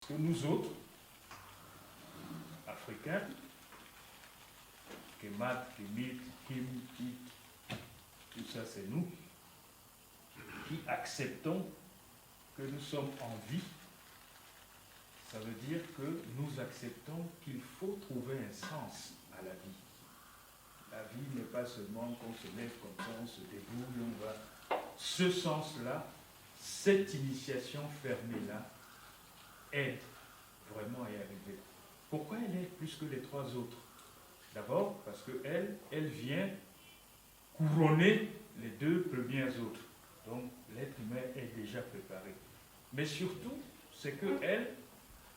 que nous autres, Africains, Kemat, Kemit, Kim, Kit, tout ça c'est nous, qui acceptons que nous sommes en vie. Ça veut dire que nous acceptons qu'il faut trouver un sens à la vie. La vie n'est pas seulement qu'on se lève comme ça, on se débrouille, on va. Ce sens-là, cette initiation fermée-là, aide vraiment à y arriver. Pourquoi elle est plus que les trois autres? D'abord, parce qu'elle vient couronner les deux premières autres. Donc, l'être humain est déjà préparé. Mais surtout, c'est qu'elle,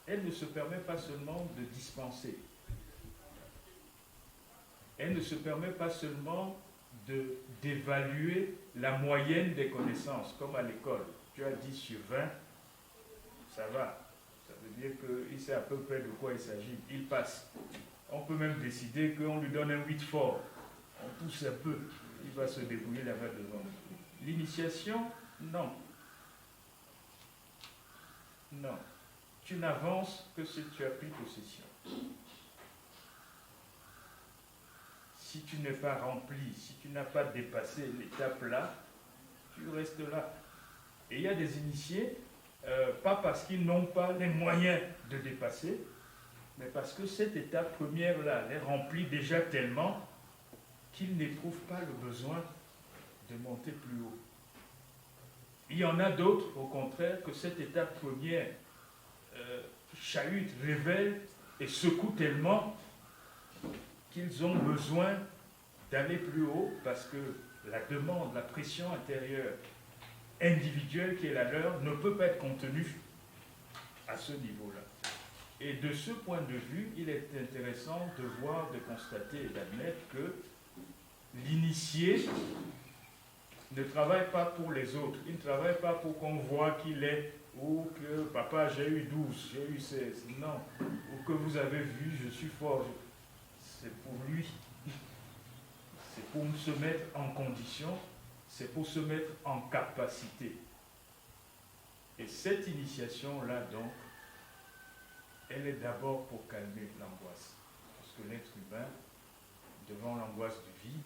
elle ne se permet pas seulement de dispenser. Elle ne se permet pas seulement d'évaluer la moyenne des connaissances, comme à l'école. Tu as 10 sur 20, ça va. Ça veut dire qu'il sait à peu près de quoi il s'agit. Il passe. On peut même décider qu'on lui donne un 8 fort. On pousse un peu. Il va se débrouiller là-bas devant. L'initiation, non. Non. Tu n'avances que si tu as pris possession. Si tu n'es pas rempli, si tu n'as pas dépassé l'étape là, tu restes là. Et il y a des initiés, pas parce qu'ils n'ont pas les moyens de dépasser, mais parce que cette étape première-là les remplit déjà tellement qu'ils n'éprouvent pas le besoin de monter plus haut. Il y en a d'autres, au contraire, que cette étape première chahute, révèle et secoue tellement qu'ils ont besoin d'aller plus haut parce que la demande, la pression intérieure individuelle qui est la leur ne peut pas être contenue à ce niveau-là. Et de ce point de vue, il est intéressant de voir, de constater et d'admettre que l'initié ne travaille pas pour les autres. Il ne travaille pas pour qu'on voit qu'il est, ou que papa j'ai eu 12, j'ai eu 16. Non. Ou que vous avez vu, je suis fort. C'est pour lui. C'est pour se mettre en condition, c'est pour se mettre en capacité. Et cette initiation-là, donc, elle est d'abord pour calmer l'angoisse. Parce que l'être humain, devant l'angoisse du vide,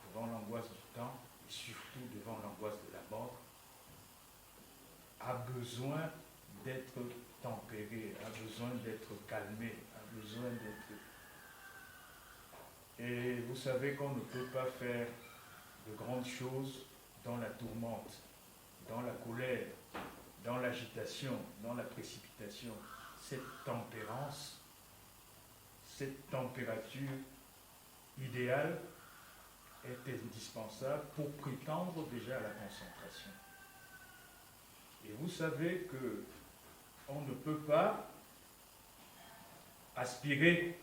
devant l'angoisse du temps, et surtout devant l'angoisse de la mort, a besoin d'être tempéré, a besoin d'être calmé, a besoin d'être... Et vous savez qu'on ne peut pas faire de grandes choses dans la tourmente, dans la colère, dans l'agitation, dans la précipitation. Cette tempérance, cette température idéale est indispensable pour prétendre déjà à la concentration. Et vous savez qu'on ne peut pas aspirer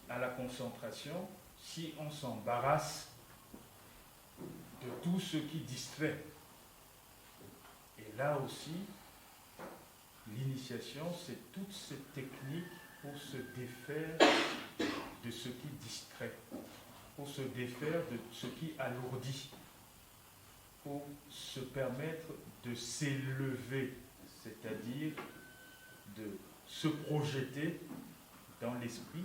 à la concentration si on s'embarrasse de tout ce qui distrait. Et là aussi, l'initiation, c'est toute cette technique pour se défaire de ce qui distrait, pour se défaire de ce qui alourdit, pour se permettre de s'élever, c'est-à-dire de se projeter dans l'esprit,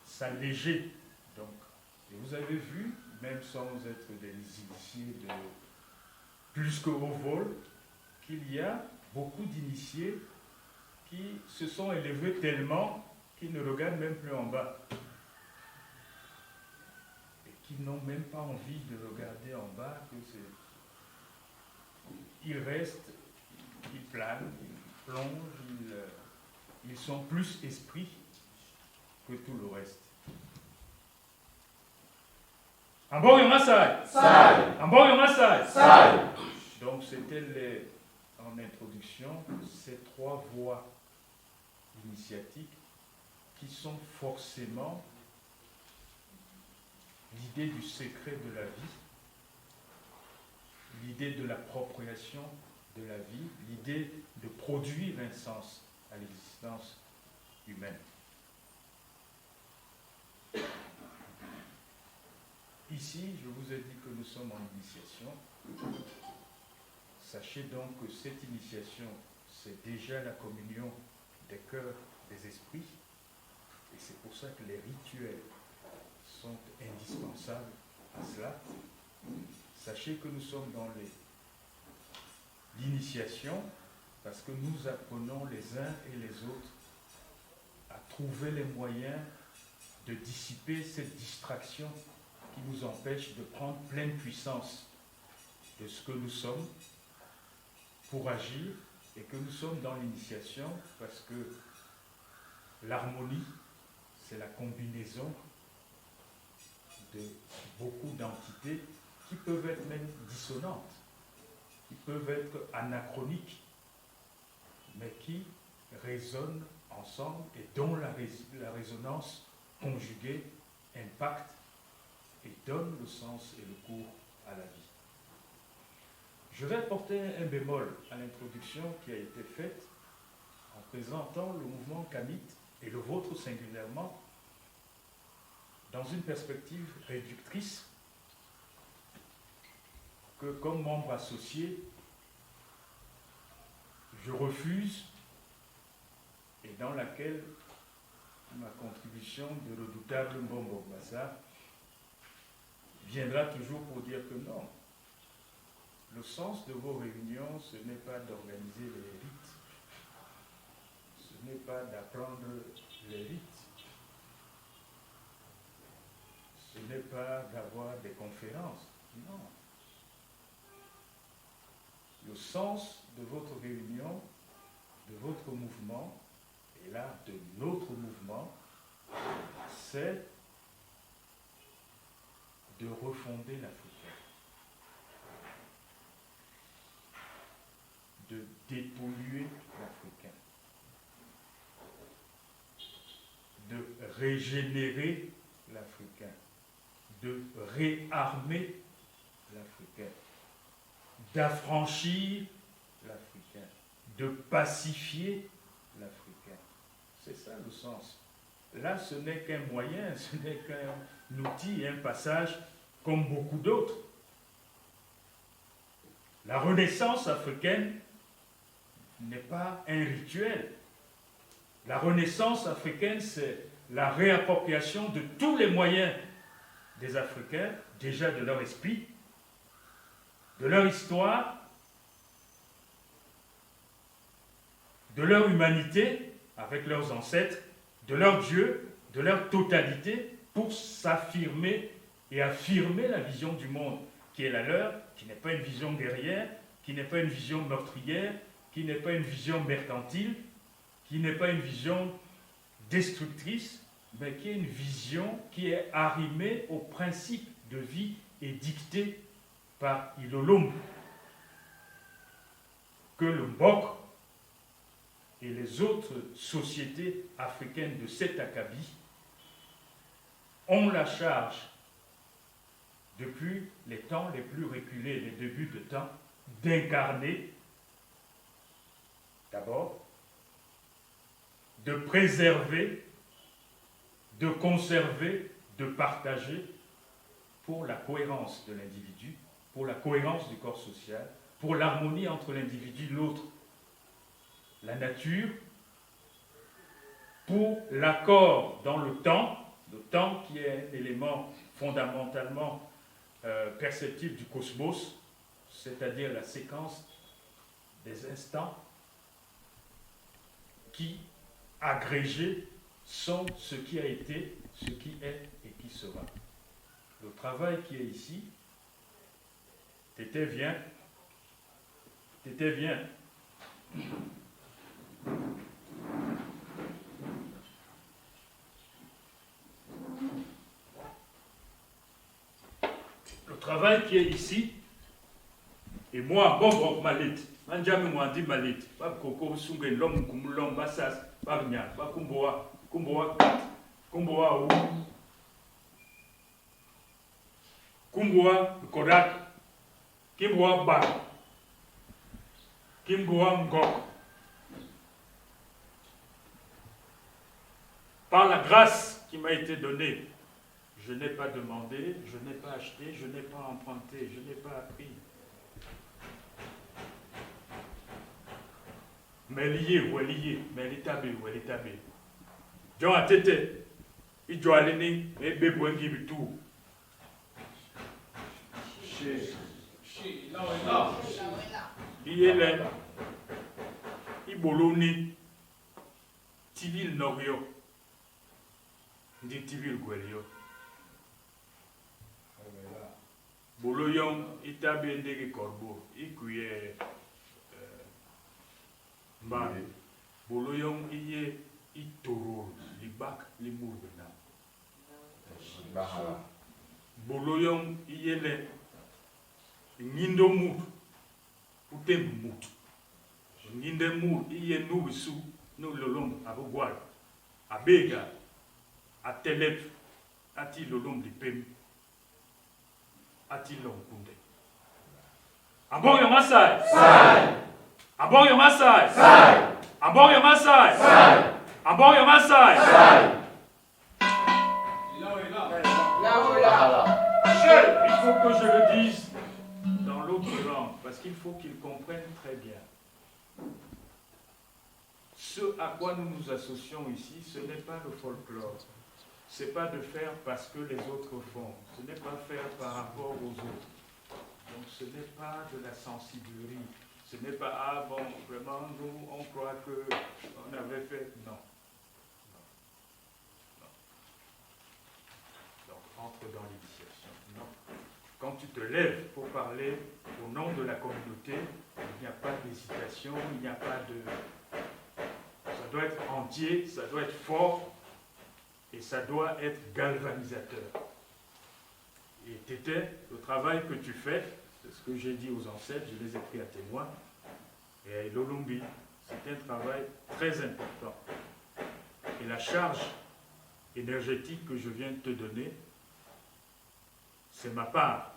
s'alléger. Donc, et vous avez vu, même sans être des initiés de plus que haut vol, qu'il y a beaucoup d'initiés qui se sont élevés tellement qu'ils ne regardent même plus en bas. Et qui n'ont même pas envie de regarder en bas, que c'est... Ils restent, ils planent, ils plongent, ils sont plus esprits que tout le reste. Ambor Yomasai. Ambor Yomasai. Donc c'était en introduction ces trois voies initiatiques qui sont forcément l'idée du secret de la vie, l'idée de l'appropriation de la vie, l'idée de produire un sens à l'existence humaine. Ici, je vous ai dit que nous sommes en initiation. Sachez donc que cette initiation, c'est déjà la communion des cœurs, des esprits, et c'est pour ça que les rituels sont indispensables à cela. Sachez que nous sommes dans l'initiation parce que nous apprenons les uns et les autres à trouver les moyens de dissiper cette distraction qui nous empêche de prendre pleine puissance de ce que nous sommes pour agir, et que nous sommes dans l'initiation parce que l'harmonie, c'est la combinaison de beaucoup d'entités qui peuvent être même dissonantes, qui peuvent être anachroniques, mais qui résonnent ensemble et dont la résonance conjuguée impacte et donne le sens et le cours à la vie. Je vais apporter un bémol à l'introduction qui a été faite en présentant le mouvement kamite, et le vôtre singulièrement, dans une perspective réductrice que, comme membre associé, je refuse, et dans laquelle ma contribution de redoutable Mbombo Baza viendra toujours pour dire que non. Le sens de vos réunions, ce n'est pas d'organiser les rites, ce n'est pas d'apprendre les rites, ce n'est pas d'avoir des conférences, non. Le sens de votre réunion, de votre mouvement, et là de notre mouvement, c'est de refonder l'Africain, de dépolluer l'Africain, de régénérer l'Africain, de réarmer l'Africain, d'affranchir l'Africain, de pacifier l'Africain. C'est ça le sens. Là, ce n'est qu'un moyen, ce n'est qu'un outil, un passage comme beaucoup d'autres. La renaissance africaine n'est pas un rituel. La renaissance africaine, c'est la réappropriation de tous les moyens des Africains, déjà de leur esprit, de leur histoire, de leur humanité, avec leurs ancêtres, de leur Dieu, de leur totalité, pour s'affirmer et affirmer la vision du monde qui est la leur, qui n'est pas une vision guerrière, qui n'est pas une vision meurtrière, qui n'est pas une vision mercantile, qui n'est pas une vision destructrice, mais qui est une vision qui est arrimée aux principes de vie et dictée par Ilolom, que le Mbok et les autres sociétés africaines de cet acabit ont la charge, depuis les temps les plus reculés, les débuts de temps, d'incarner, d'abord, de préserver, de conserver, de partager, pour la cohérence de l'individu, pour la cohérence du corps social, pour l'harmonie entre l'individu et l'autre, la nature, pour l'accord dans le temps qui est un élément fondamentalement perceptible du cosmos, c'est-à-dire la séquence des instants qui, agrégés, sont ce qui a été, ce qui est et qui sera. Le travail qui est ici, t'étais bien. Le travail qui est ici, et moi, bon, malit, manjame moi dit malit, pas koko sungen l'homme comme l'homme bassas, pas nya, pas kumboa ou kumboa kodak, kimboa ba, kimboa ngok. Par la grâce qui m'a été donnée, je n'ai pas demandé, je n'ai pas acheté, je n'ai pas emprunté, je n'ai pas appris. mais lié, ou lié, mais elle est tabée, ou elle est tabée. John a tête, il doit aller, et bébé, il tout. Il est là, il boloni, Tivil Norio, dit Tivil Guelio. Boloyon, il t'a bien des corbeaux, il cuillait Mbane. Boloyon, il est taureau, il bac, il mourbe. Boloyon, il est là, Nindo Mour, ou tem mout. Ninde Mour, il est nous sous, nous l'olom, à Bogual, à Bega, à Telep, à Ti l'olom de Pem. Atilo Kunde. Abong your Masai! Sai! Abong your Masai! Sai! Abong your Masai! Sai! Abong your Masai! Sai! Il faut que je le dise dans l'autre langue, parce qu'il faut qu'ils comprennent très bien. Ce à quoi nous nous associons ici, ce n'est pas le folklore. Ce n'est pas de faire parce que les autres font. Ce n'est pas faire par rapport aux autres. Donc ce n'est pas de la sensiblerie. Ce n'est pas, ah bon, vraiment, nous, on croit qu'on avait fait. Non. Non. Non. Donc entre dans l'initiation. Non. Quand tu te lèves pour parler au nom de la communauté, il n'y a pas d'hésitation, il n'y a pas de... Ça doit être entier, ça doit être fort. Et ça doit être galvanisateur. Et Tété, le travail que tu fais, c'est ce que j'ai dit aux ancêtres, je les ai pris à témoin, et l'Olombi, c'est un travail très important. Et la charge énergétique que je viens de te donner, c'est ma part.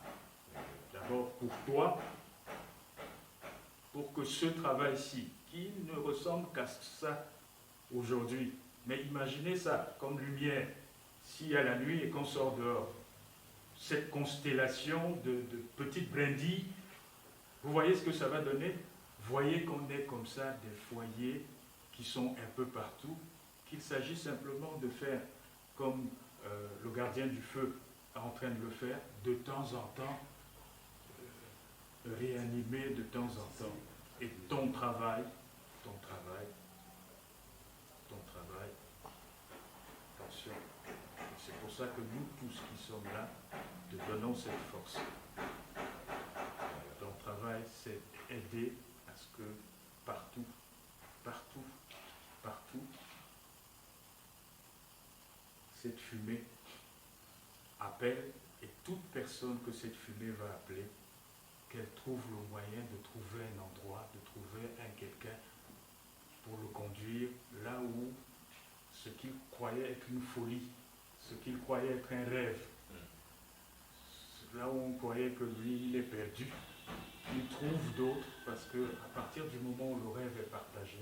D'abord pour toi, pour que ce travail-ci, qui ne ressemble qu'à ça aujourd'hui, mais imaginez ça, comme lumière, s'il y a la nuit et qu'on sort dehors, cette constellation de petites brindilles, vous voyez ce que ça va donner? Voyez qu'on est comme ça des foyers qui sont un peu partout, qu'il s'agit simplement de faire comme le gardien du feu est en train de le faire, de temps en temps, réanimer de temps en temps. Et ton travail, attention, c'est pour ça que nous tous qui sommes là, te donnons cette force. Ton travail, c'est aider à ce que partout, cette fumée appelle, et toute personne que cette fumée va appeler, qu'elle trouve le moyen de trouver un endroit, de trouver un quelqu'un pour le conduire là où ce qu'il croyait être une folie, ce qu'il croyait être un rêve, là où on croyait que lui, il est perdu, il trouve d'autres, parce qu'à partir du moment où le rêve est partagé,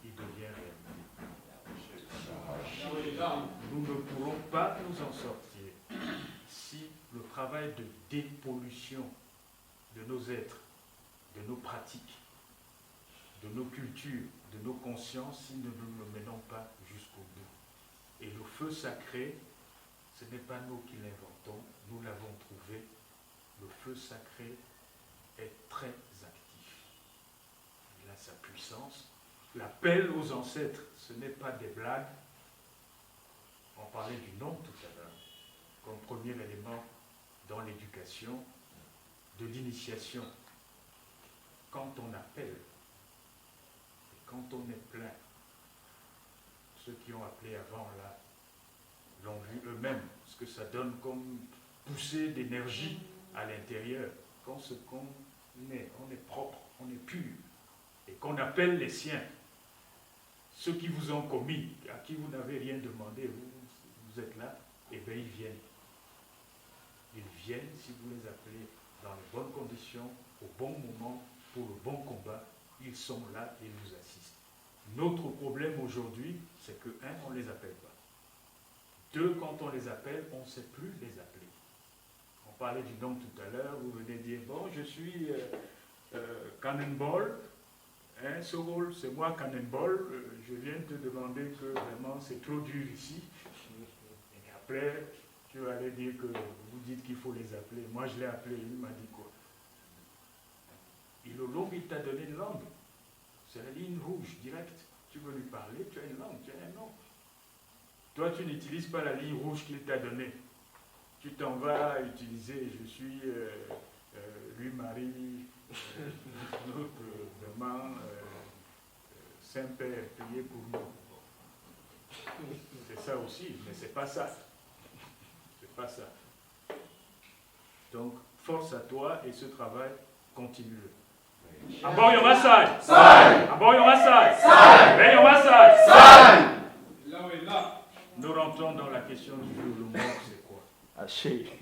il devient réel. Nous ne pourrons pas nous en sortir si le travail de dépollution de nos êtres, de nos pratiques, de nos cultures, de nos consciences, si nous ne le menons pas jusqu'au bout. Et le feu sacré, ce n'est pas nous qui l'inventons, nous l'avons trouvé. Le feu sacré est très actif. Il a sa puissance. L'appel aux ancêtres, ce n'est pas des blagues. On parlait du nom tout à l'heure, comme premier élément dans l'éducation, de l'initiation. Quand on appelle, et quand on est plein, ceux qui ont appelé avant là, l'ont vu eux-mêmes, ce que ça donne comme poussée d'énergie à l'intérieur. Quand on est propre, on est pur, et qu'on appelle les siens, ceux qui vous ont commis, à qui vous n'avez rien demandé, vous êtes là, et bien ils viennent. Ils viennent si vous les appelez dans les bonnes conditions, au bon moment, pour le bon combat, ils sont là et nous assistent. Notre problème aujourd'hui, c'est que, un, on ne les appelle pas. Deux, quand on les appelle, on ne sait plus les appeler. On parlait du nom tout à l'heure, vous venez dire, bon, je suis Cannonball, Hein, Sogol, c'est moi Cannonball, je viens te demander que vraiment c'est trop dur ici. Et après, tu vas aller dire que vous dites qu'il faut les appeler. Moi je l'ai appelé, il m'a dit quoi? Ilolong, il t'a donné une langue. C'est la ligne rouge, directe. Tu veux lui parler, tu as une langue, tu as un nom. Toi, tu n'utilises pas la ligne rouge qu'il t'a donnée. Tu t'en vas utiliser, je suis Louis-Marie, notre vraiment Saint-Père, priez pour nous. C'est ça aussi, mais c'est pas ça. C'est pas ça. Donc, force à toi et ce travail, continue-le. Aboyo Masai! Sai! Aboyo Masai! Sai! Beyo Masai! Sai! Là. Nous rentrons dans la question du jour. Le mort, c'est quoi? Haché.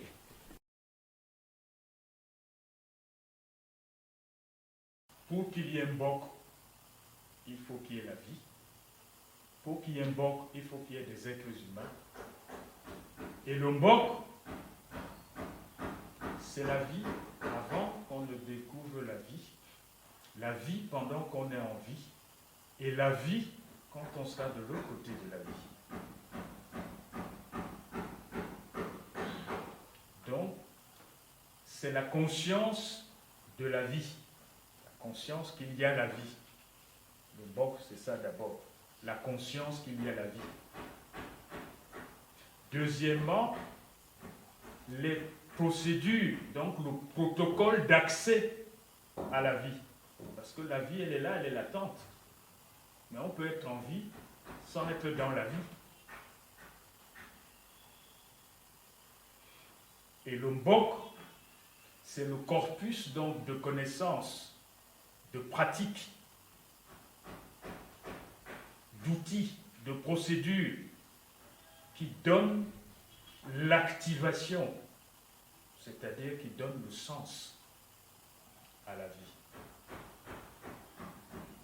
Pour qu'il y ait un Mbok, il faut qu'il y ait la vie. Pour qu'il y ait un Mbok, il faut qu'il y ait des êtres humains. Et le Mbok, c'est la vie avant qu'on ne découvre la vie pendant qu'on est en vie, et la vie quand on sera de l'autre côté de la vie. Donc, c'est la conscience de la vie, la conscience qu'il y a la vie. Le Mbok, c'est ça d'abord, la conscience qu'il y a la vie. Deuxièmement, les procédures, donc le protocole d'accès à la vie. Parce que la vie, elle est là, elle est latente. Mais on peut être en vie sans être dans la vie. Et le Mbok, c'est le corpus donc de connaissances, de pratiques, d'outils, de procédures qui donnent l'activation, c'est-à-dire qui donnent le sens à la vie.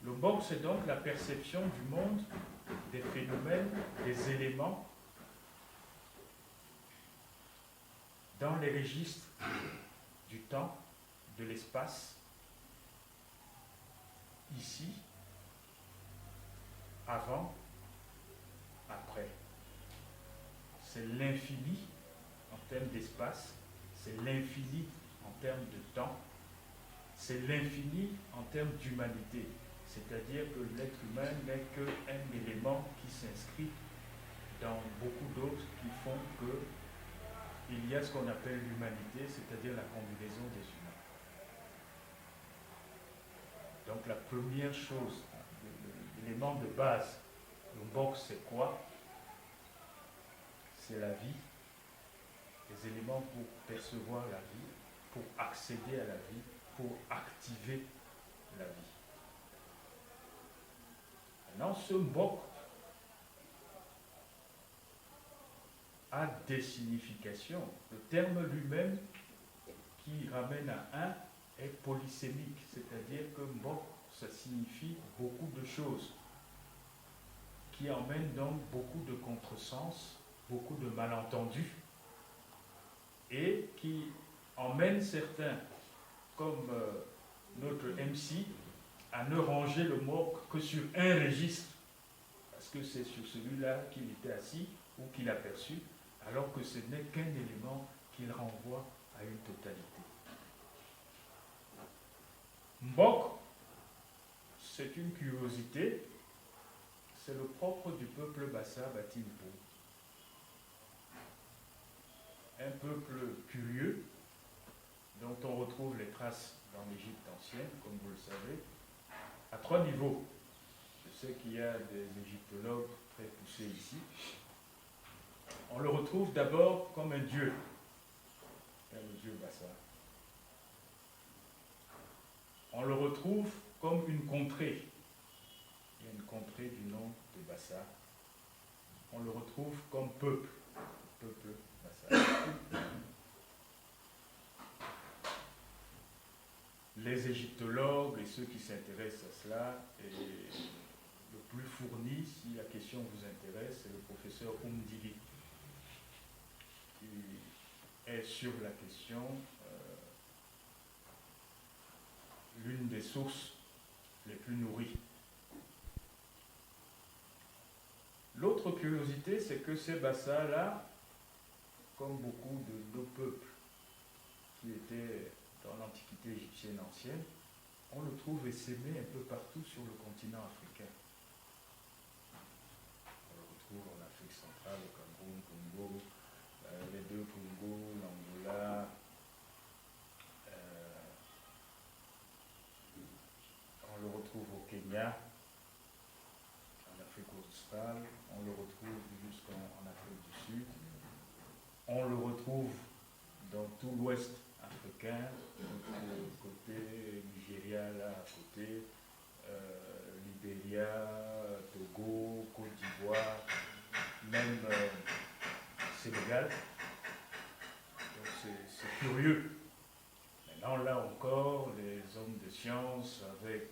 Le Mbok, c'est donc la perception du monde, des phénomènes, des éléments dans les registres du temps, de l'espace, ici, avant, après. C'est l'infini en termes d'espace, c'est l'infini en termes de temps, c'est l'infini en termes d'humanité. C'est-à-dire que l'être humain n'est qu'un élément qui s'inscrit dans beaucoup d'autres qui font qu'il y a ce qu'on appelle l'humanité, c'est-à-dire la combinaison des humains. Donc la première chose, l'élément de base, le Mbok, c'est quoi? C'est la vie, les éléments pour percevoir la vie, pour accéder à la vie, pour activer la vie. Maintenant, ce Mbok a des significations. Le terme lui-même qui ramène à un est polysémique, c'est-à-dire que Mbok, ça signifie beaucoup de choses, qui emmène donc beaucoup de contresens, beaucoup de malentendus, et qui emmène certains, comme notre MC, à ne ranger le Mbok que sur un registre, parce que c'est sur celui-là qu'il était assis ou qu'il a perçu, alors que ce n'est qu'un élément qu'il renvoie à une totalité. Mbok, c'est une curiosité, c'est le propre du peuple Bassa Batimpo. Un peuple curieux, dont on retrouve les traces dans l'Égypte ancienne, comme vous le savez, à 3 niveaux. Je sais qu'il y a des égyptologues très poussés ici. On le retrouve d'abord comme un dieu, le dieu Bassa. On le retrouve comme une contrée. Il y a une contrée du nom de Bassa. On le retrouve comme peuple Bassa. Les égyptologues et ceux qui s'intéressent à cela, et le plus fourni, si la question vous intéresse, c'est le professeur Umdili, qui est sur la question l'une des sources les plus nourris. L'autre curiosité, c'est que ces bassins-là, comme beaucoup de nos peuples qui étaient dans l'Antiquité égyptienne ancienne, on le trouve essaimé un peu partout sur le continent africain. On le retrouve en Afrique centrale, au Cameroun, Congo, les deux Congo, l'Angola, on le retrouve au Kenya, en Afrique australe, on le retrouve jusqu'en Afrique du Sud, on le retrouve dans tout l'ouest africain, côté Nigeria, là à côté, Libéria, Togo, Côte d'Ivoire, même Sénégal. Donc c'est curieux. Maintenant, là encore, les hommes de science, avec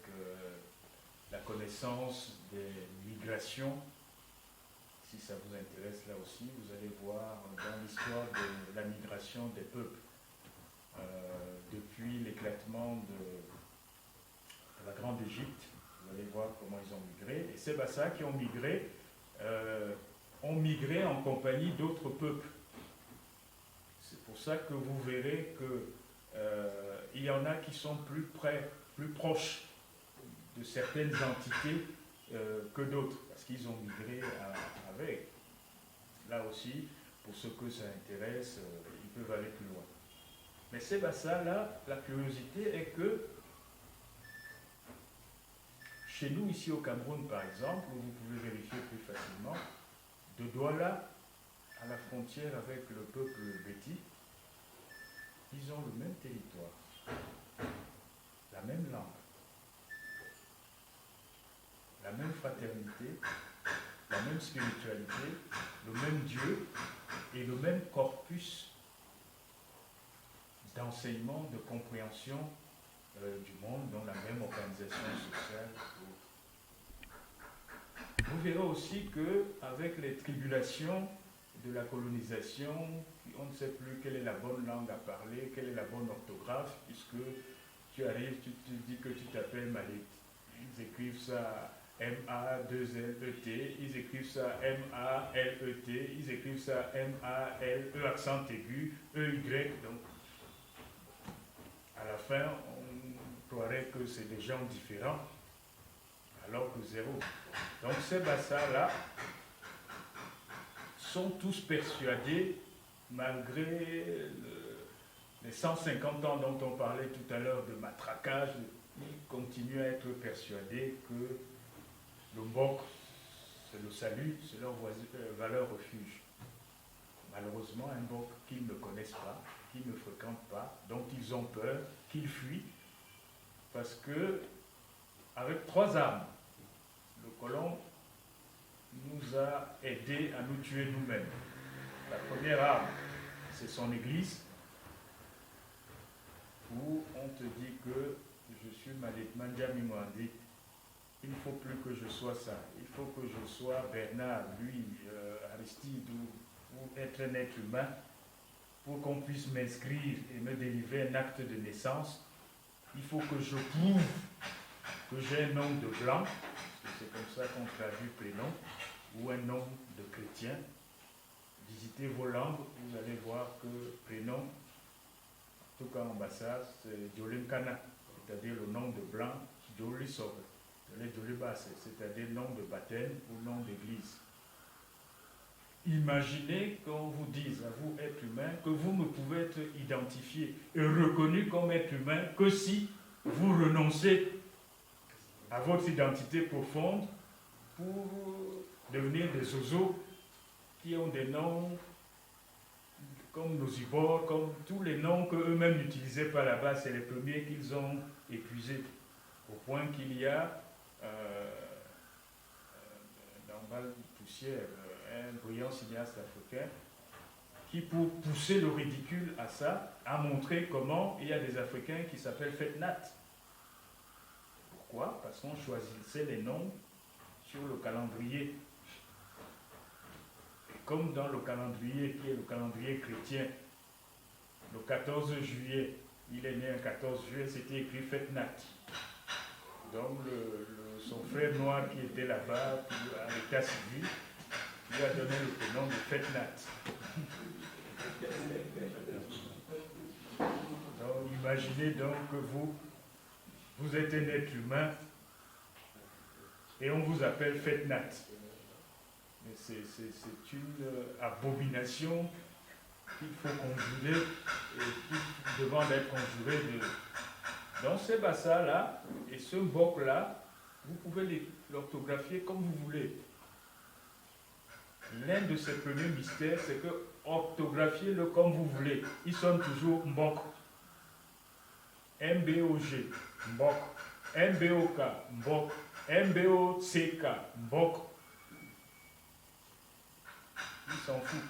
la connaissance des migrations, si ça vous intéresse là aussi, vous allez voir dans l'histoire de la migration des peuples, depuis l'éclatement de la Grande Égypte, vous allez voir comment ils ont migré. Et ces bassins qui ont migré en compagnie d'autres peuples. C'est pour ça que vous verrez qu'il y en a qui sont plus proches de certaines entités que d'autres, parce qu'ils ont migré avec. Là aussi, pour ceux que ça intéresse, ils peuvent aller plus loin. Mais ces bassins-là, la curiosité est que chez nous, ici au Cameroun par exemple, où vous pouvez vérifier plus facilement, de Douala à la frontière avec le peuple Béti, ils ont le même territoire, la même langue, la même fraternité, la même spiritualité, le même Dieu et le même corpus d'enseignement, de compréhension du monde, dans la même organisation sociale. Vous verrez aussi qu'avec les tribulations de la colonisation, on ne sait plus quelle est la bonne langue à parler, quelle est la bonne orthographe, puisque tu arrives, tu te dis que tu t'appelles Malik. Ils écrivent ça M-A-2-L-E-T, ils écrivent ça M-A-L-E-T, ils écrivent ça M-A-L-E accent aigu, E-Y. Donc, à la fin, on croirait que c'est des gens différents, alors que zéro. Donc ces bassins-là sont tous persuadés, malgré les 150 ans dont on parlait tout à l'heure de matraquage, ils continuent à être persuadés que le Mbok, c'est le salut, c'est leur valeur refuge. Malheureusement, un Mbok qu'ils ne connaissent pas, qu'ils ne fréquentent pas, dont ils ont peur, qu'ils fuient, parce que, avec 3 armes, le colon nous a aidés à nous tuer nous-mêmes. La première arme, c'est son église, où on te dit que je suis Malik Mandiami Mwandi, il ne faut plus que je sois ça, il faut que je sois Bernard, lui, Aristide, ou être un être humain, pour qu'on puisse m'inscrire et me délivrer un acte de naissance. Il faut que je prouve que j'ai un nom de blanc, parce que c'est comme ça qu'on traduit prénom, ou un nom de chrétien. Visitez vos langues, vous allez voir que prénom, en tout cas en Bassa, c'est Djolinkana, c'est-à-dire le nom de blanc, Djolisob, c'est-à-dire nom de baptême ou nom d'église. Imaginez qu'on vous dise, à vous, être humain, que vous ne pouvez être identifié et reconnu comme être humain que si vous renoncez à votre identité profonde pour devenir des oiseaux qui ont des noms comme nos ibors, comme tous les noms qu'eux-mêmes n'utilisaient pas là-bas, c'est les premiers qu'ils ont épuisés, au point qu'il y a dans Balle Poussière, un brillant cinéaste africain qui, pour pousser le ridicule à ça, a montré comment il y a des Africains qui s'appellent Fetnat. Pourquoi? Parce qu'on choisissait les noms sur le calendrier. Et comme dans le calendrier, qui est le calendrier chrétien, le 14 juillet, il est né un 14 juillet, c'était écrit Fetnat. Donc son frère noir qui était là-bas à l'état civil lui a donné le prénom de Fetnat. Donc imaginez donc que vous êtes un être humain et on vous appelle Fetnat. Mais c'est une abomination qu'il faut conjurer et qui demande d'être conjuré dans ces bassins-là et ce Mbok-là, vous pouvez l'orthographier comme vous voulez. L'un de ses premiers mystères, c'est que orthographiez-le comme vous voulez. Il sonne toujours Mbok. M-B-O-G, Mbok. M-B-O-K, Mbok. M-B-O-C-K, Mbok. Il s'en fout.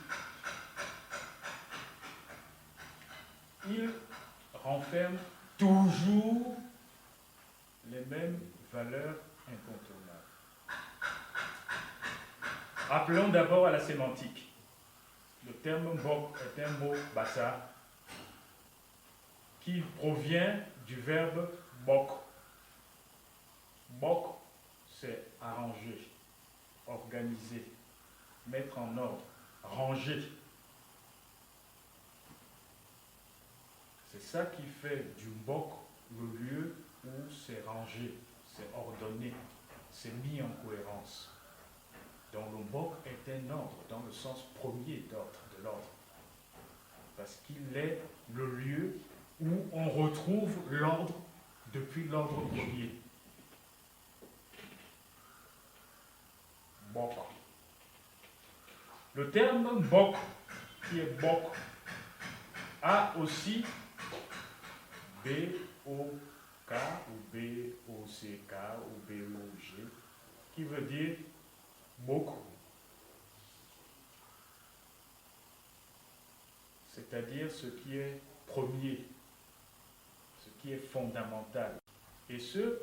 Il renferme toujours les mêmes valeurs incontournables. Rappelons d'abord à la sémantique. Le terme Mbok est un mot bassa qui provient du verbe bok. Bok, c'est arranger, organiser, mettre en ordre, ranger. C'est ça qui fait du Mbok le lieu où c'est rangé, c'est ordonné, c'est mis en cohérence. Donc le Mbok est un ordre dans le sens premier de l'ordre. Parce qu'il est le lieu où on retrouve l'ordre depuis l'ordre premier. Mbok. Le terme Mbok, qui est Bok, a aussi B-O-K ou B-O-C-K ou B-O-G, qui veut dire beaucoup. C'est-à-dire ce qui est premier, ce qui est fondamental. Et ce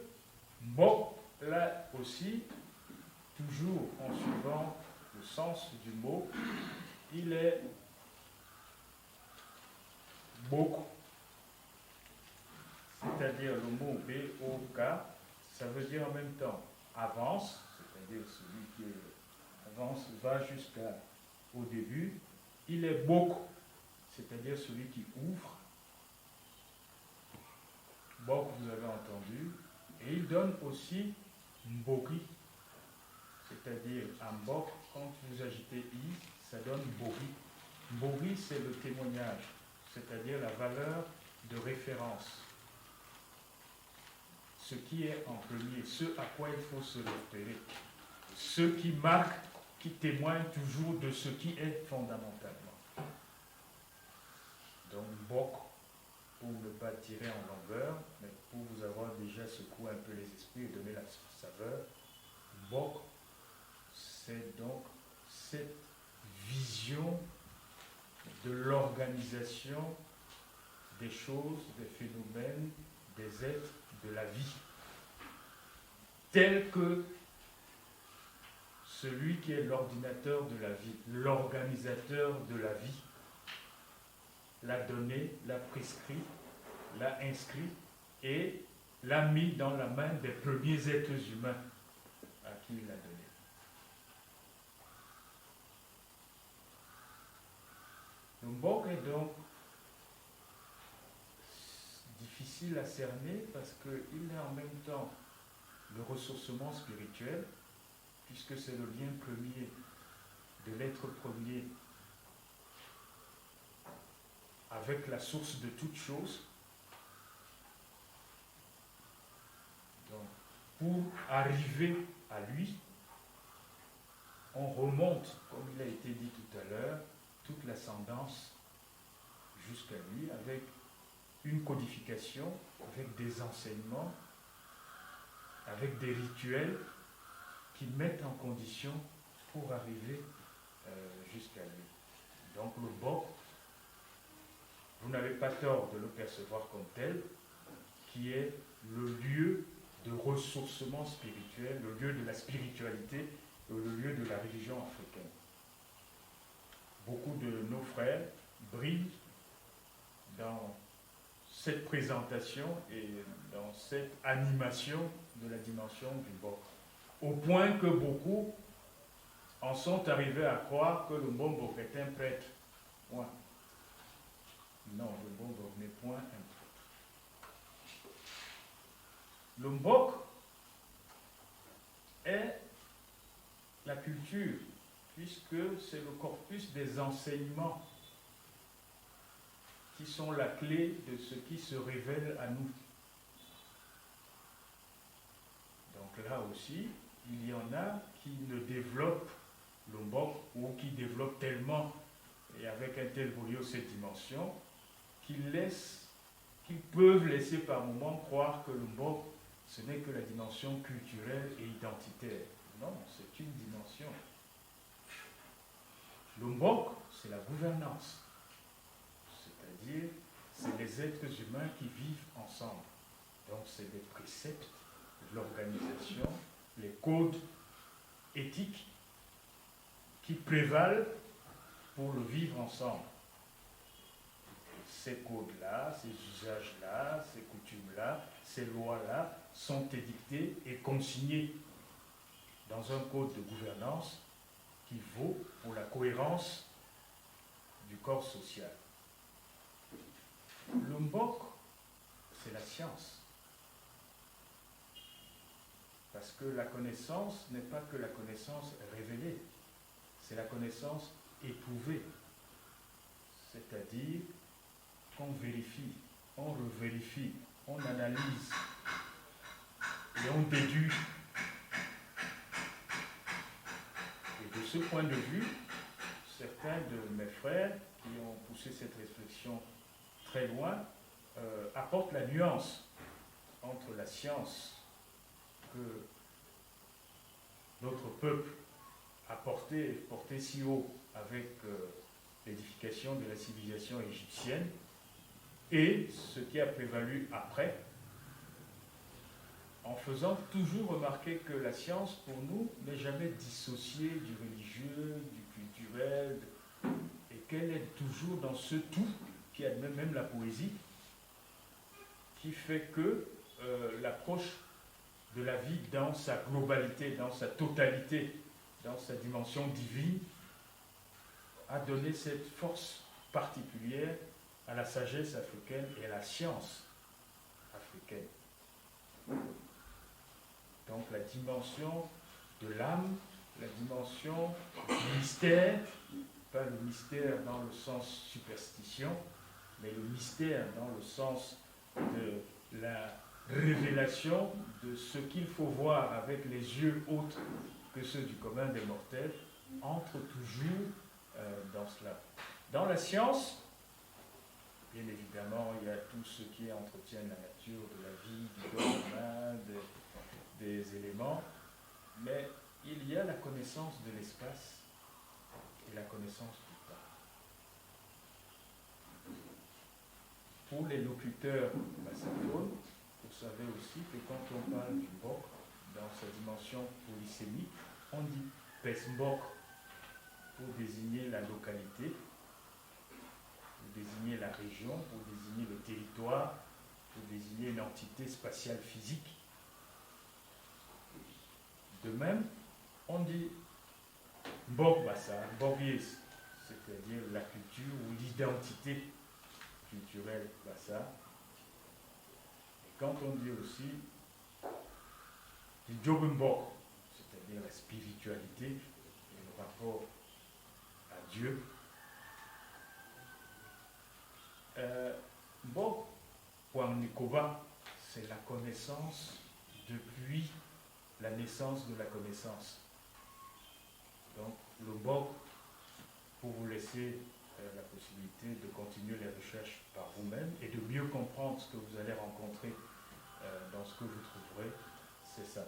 Mbok-là aussi, toujours en suivant le sens du mot, il est beaucoup. C'est-à-dire le mot B-O-K, ça veut dire en même temps avance, c'est-à-dire celui qui avance, va jusqu'au début. Il est beaucoup, c'est-à-dire celui qui ouvre. Bok, vous avez entendu. Et il donne aussi Mbori, c'est-à-dire un Mbok, quand vous agitez I, ça donne Mbori. Mbori, c'est le témoignage, c'est-à-dire la valeur de référence. Ce qui est en premier, ce à quoi il faut se référer, ce qui marque, qui témoigne toujours de ce qui est fondamentalement. Donc, Mbok, pour ne pas tirer en longueur, mais pour vous avoir déjà secoué un peu les esprits et donner la saveur, Mbok, c'est donc cette vision de l'organisation des choses, des phénomènes, des êtres, de la vie, tel que celui qui est l'ordinateur de la vie, l'organisateur de la vie, l'a donné, l'a prescrit, l'a inscrit et l'a mis dans la main des premiers êtres humains à qui il l'a donné. Le Mbok est donc difficile à cerner parce qu'il est en même temps le ressourcement spirituel, puisque c'est le lien premier de l'être premier avec la source de toute chose. Donc, pour arriver à lui, on remonte, comme il a été dit tout à l'heure, toute l'ascendance jusqu'à lui avec une codification, avec des enseignements, avec des rituels qui mettent en condition pour arriver jusqu'à lui. Donc le Bok, vous n'avez pas tort de le percevoir comme tel, qui est le lieu de ressourcement spirituel, le lieu de la spiritualité, le lieu de la religion africaine. Beaucoup de nos frères brillent dans cette présentation et dans cette animation de la dimension du Mbok. Au point que beaucoup en sont arrivés à croire que le Mbok est un prêtre. Point. Non, le Mbok n'est point un prêtre. Le Mbok est la culture, puisque c'est le corpus des enseignements qui sont la clé de ce qui se révèle à nous. Donc là aussi, il y en a qui ne développent le Mbok ou qui développent tellement et avec un tel brio cette dimension qu'ils peuvent laisser par moments croire que le Mbok ce n'est que la dimension culturelle et identitaire. Non, c'est une dimension. Le Mbok, c'est la gouvernance. C'est-à-dire, c'est les êtres humains qui vivent ensemble. Donc, c'est des préceptes, l'organisation, les codes éthiques qui prévalent pour le vivre ensemble. Ces codes-là, ces usages-là, ces coutumes-là, ces lois-là sont édictés et consignés dans un code de gouvernance qui vaut pour la cohérence du corps social. Le Mbok, c'est la science. Parce que la connaissance n'est pas que la connaissance révélée, c'est la connaissance éprouvée. C'est-à-dire qu'on vérifie, on revérifie, on analyse et on déduit. Et de ce point de vue, certains de mes frères qui ont poussé cette réflexion très loin apportent la nuance entre la science que notre peuple a porté si haut avec l'édification de la civilisation égyptienne et ce qui a prévalu après, en faisant toujours remarquer que la science, pour nous, n'est jamais dissociée du religieux, du culturel, et qu'elle est toujours dans ce tout qui admet même la poésie, qui fait que l'approche de la vie dans sa globalité, dans sa totalité, dans sa dimension divine, a donné cette force particulière à la sagesse africaine et à la science africaine. Donc la dimension de l'âme, la dimension du mystère, pas le mystère dans le sens superstition, mais le mystère dans le sens de la révélation de ce qu'il faut voir avec les yeux autres que ceux du commun des mortels, entre toujours dans cela. Dans la science, bien évidemment, il y a tout ce qui entretient la nature de la vie, du corps humain, des éléments, mais il y a la connaissance de l'espace et la connaissance du temps. Pour les locuteurs massaphones, vous savez aussi que quand on parle du Mbok, dans sa dimension polysémique, on dit Pes-Mbok pour désigner la localité, pour désigner la région, pour désigner le territoire, pour désigner une entité spatiale physique. De même, on dit Mbok Bassa, Mbok Yes, c'est-à-dire la culture ou l'identité culturelle Bassa. Et quand on dit aussi Mbok, c'est-à-dire la spiritualité et le rapport à Dieu, Mbok Nikoba, c'est la connaissance depuis la naissance de la connaissance. Donc, le Mbok, pour vous laisser la possibilité de continuer les recherches par vous-même et de mieux comprendre ce que vous allez rencontrer dans ce que vous trouverez, c'est ça.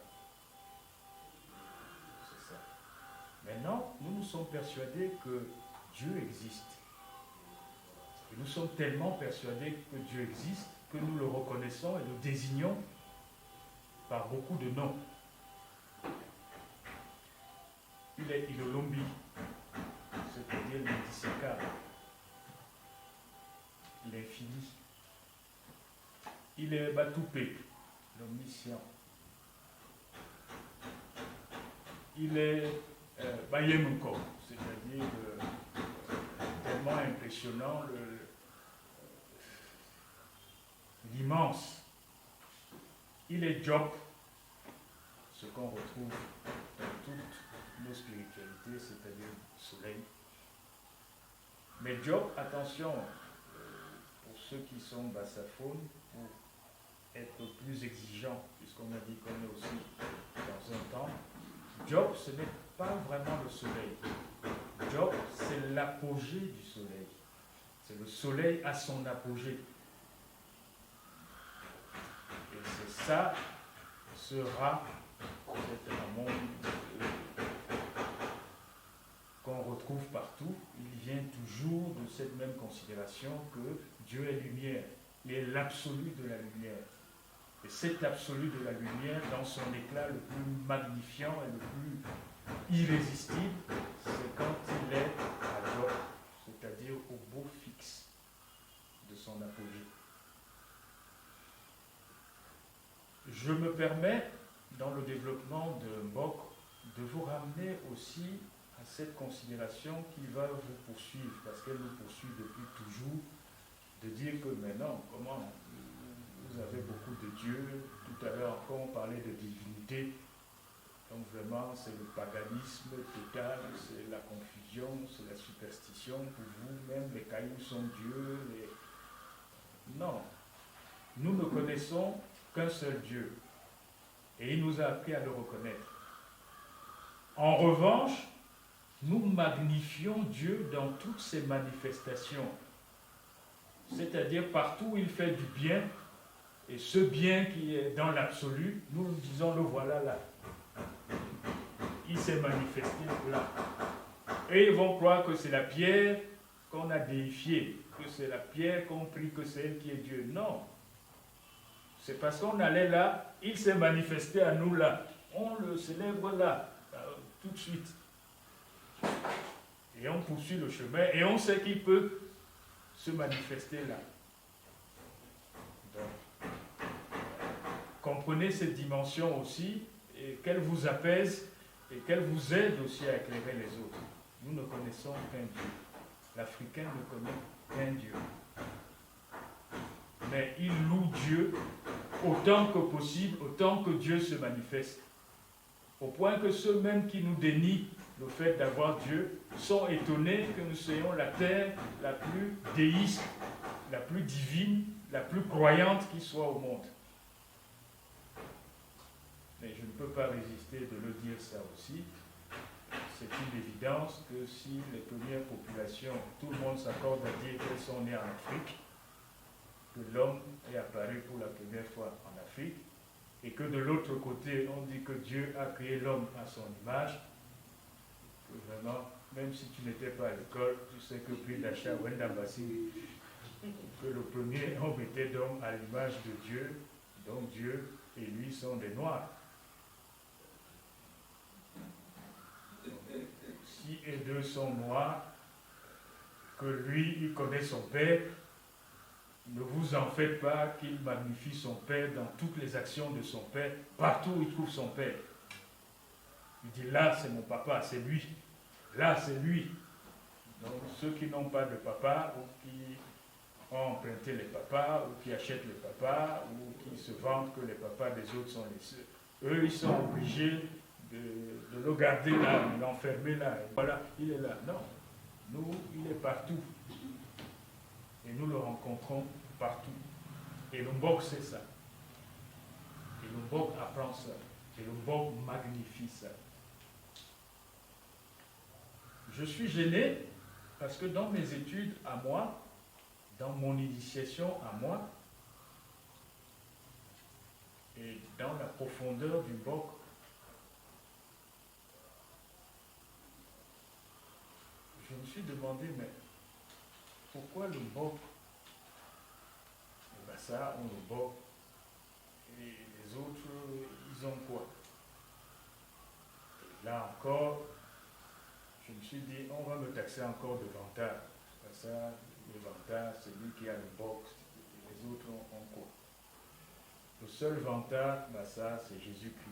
C'est ça. Maintenant, nous sommes persuadés que Dieu existe. Et nous sommes tellement persuadés que Dieu existe que nous le reconnaissons et le désignons par beaucoup de noms. Il est Ilolombi, c'est-à-dire l'indissecable, l'infini. il est Batoupé, l'omniscient. Il est Bayemuko, c'est-à-dire tellement impressionnant l'immense. Il est Job, ce qu'on retrouve dans toutes nos spiritualités, c'est-à-dire le soleil. Mais Job, attention, pour ceux qui sont bassaphones, pour être plus exigeants, puisqu'on a dit qu'on est aussi dans un temps, Job, ce n'est pas vraiment le soleil. Job, c'est l'apogée du soleil. C'est le soleil à son apogée. Et c'est ça, sera c'est un monde qu'on retrouve partout. Il vient toujours de cette même considération que Dieu est lumière. Il est l'absolu de la lumière. Et cet absolu de la lumière, dans son éclat le plus magnifiant et le plus irrésistible, c'est quand il est à Job, c'est-à-dire au beau fixe de son apogée. Je me permets, dans le développement de Mbok, de vous ramener aussi à cette considération qui va vous poursuivre, parce qu'elle nous poursuit depuis toujours, de dire que maintenant, comment vous avez beaucoup de dieux, tout à l'heure encore on parlait de divinité, donc vraiment c'est le paganisme total, c'est la confusion, c'est la superstition, pour vous, même les cailloux sont dieux, non, nous ne connaissons qu'un seul Dieu, et il nous a appris à le reconnaître. En revanche, nous magnifions Dieu dans toutes ses manifestations, c'est-à-dire partout où il fait du bien, et ce bien qui est dans l'absolu, nous nous disons, le voilà là. Il s'est manifesté là. Et ils vont croire que c'est la pierre qu'on a déifiée, que c'est la pierre qu'on prie, que c'est elle qui est Dieu. Non. C'est parce qu'on allait là, il s'est manifesté à nous là. On le célèbre là, tout de suite. Et on poursuit le chemin, et on sait qu'il peut se manifester là. Donc, comprenez cette dimension aussi, et qu'elle vous apaise, et qu'elle vous aide aussi à éclairer les autres. Nous ne connaissons qu'un Dieu. L'Africain ne connaît qu'un Dieu. Mais il loue Dieu autant que possible, autant que Dieu se manifeste. Au point que ceux-mêmes qui nous dénient le fait d'avoir Dieu sont étonnés que nous soyons la terre la plus déiste, la plus divine, la plus croyante qui soit au monde. Mais je ne peux pas résister de le dire ça aussi. C'est une évidence que si les premières populations, tout le monde s'accorde à dire qu'elles sont nées en Afrique, que l'homme est apparu pour la première fois en Afrique, et que de l'autre côté, on dit que Dieu a créé l'homme à son image, que vraiment, même si tu n'étais pas à l'école, tu sais que puis d'achat Wendambasi, que le premier homme était donc à l'image de Dieu, donc Dieu et lui sont des noirs. Si et deux sont noirs, que lui, il connaît son père, ne vous en faites pas qu'il magnifie son père dans toutes les actions de son père, partout où il trouve son père. Il dit là, c'est mon papa, c'est lui. Là, c'est lui. Donc, ceux qui n'ont pas de papa, ou qui ont emprunté les papas, ou qui achètent les papas, ou qui se vantent que les papas des autres sont les sœurs, eux, ils sont obligés de le garder là, de l'enfermer là. Et voilà, il est là. Non, nous, il est partout. Et nous le rencontrons partout. Et le Mbok, c'est ça. Et le Mbok apprend ça. Et le Mbok magnifie ça. Je suis gêné parce que dans mes études à moi, dans mon initiation à moi, et dans la profondeur du Mbok, je me suis demandé, mais pourquoi le Mbok, le Bassa ont le Mbok, et les autres, ils ont quoi? Et là encore, je me suis dit, on va me taxer encore de vantard. Bassa, le vantard, c'est lui qui a le Mbok, les autres ont quoi? Le seul Vantard, Bassa, c'est Jésus-Christ.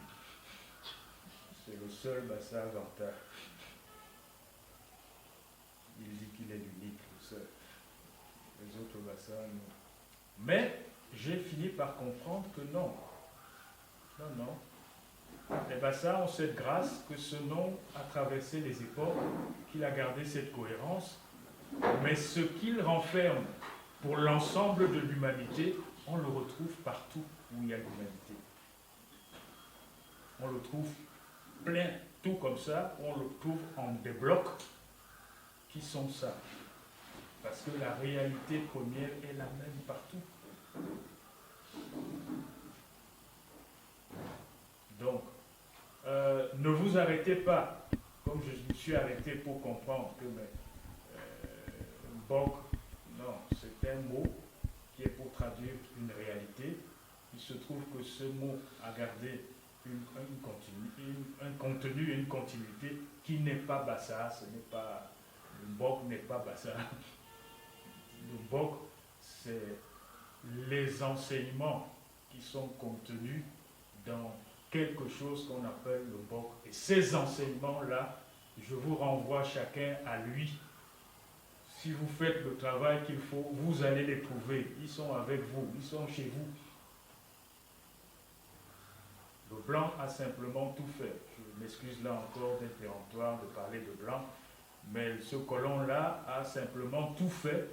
C'est le seul Bassa Vantard. Il dit qu'il est l'unique, le seul. Les autres Bassa, non. Mais j'ai fini par comprendre que non. Non. Les Bassa ont cette grâce que ce nom a traversé les époques, qu'il a gardé cette cohérence. Mais ce qu'il renferme pour l'ensemble de l'humanité, on le retrouve partout où il y a l'humanité. On le trouve plein, tout comme ça, on le trouve en des blocs qui sont ça. Parce que la réalité première est la même partout. Donc, ne vous arrêtez pas, comme je me suis arrêté pour comprendre que Mbok, non, c'est un mot qui est pour traduire une réalité. Il se trouve que ce mot a gardé un contenu, une continuité qui n'est pas Bassa, le Mbok n'est pas Bassa. Le Mbok, c'est les enseignements qui sont contenus dans quelque chose qu'on appelle le Mbok. Et ces enseignements-là, je vous renvoie chacun à lui. Si vous faites le travail qu'il faut, vous allez les trouver. Ils sont avec vous, ils sont chez vous. Le blanc a simplement tout fait. Je m'excuse là encore d'être péremptoire de parler de blanc, mais ce colon-là a simplement tout fait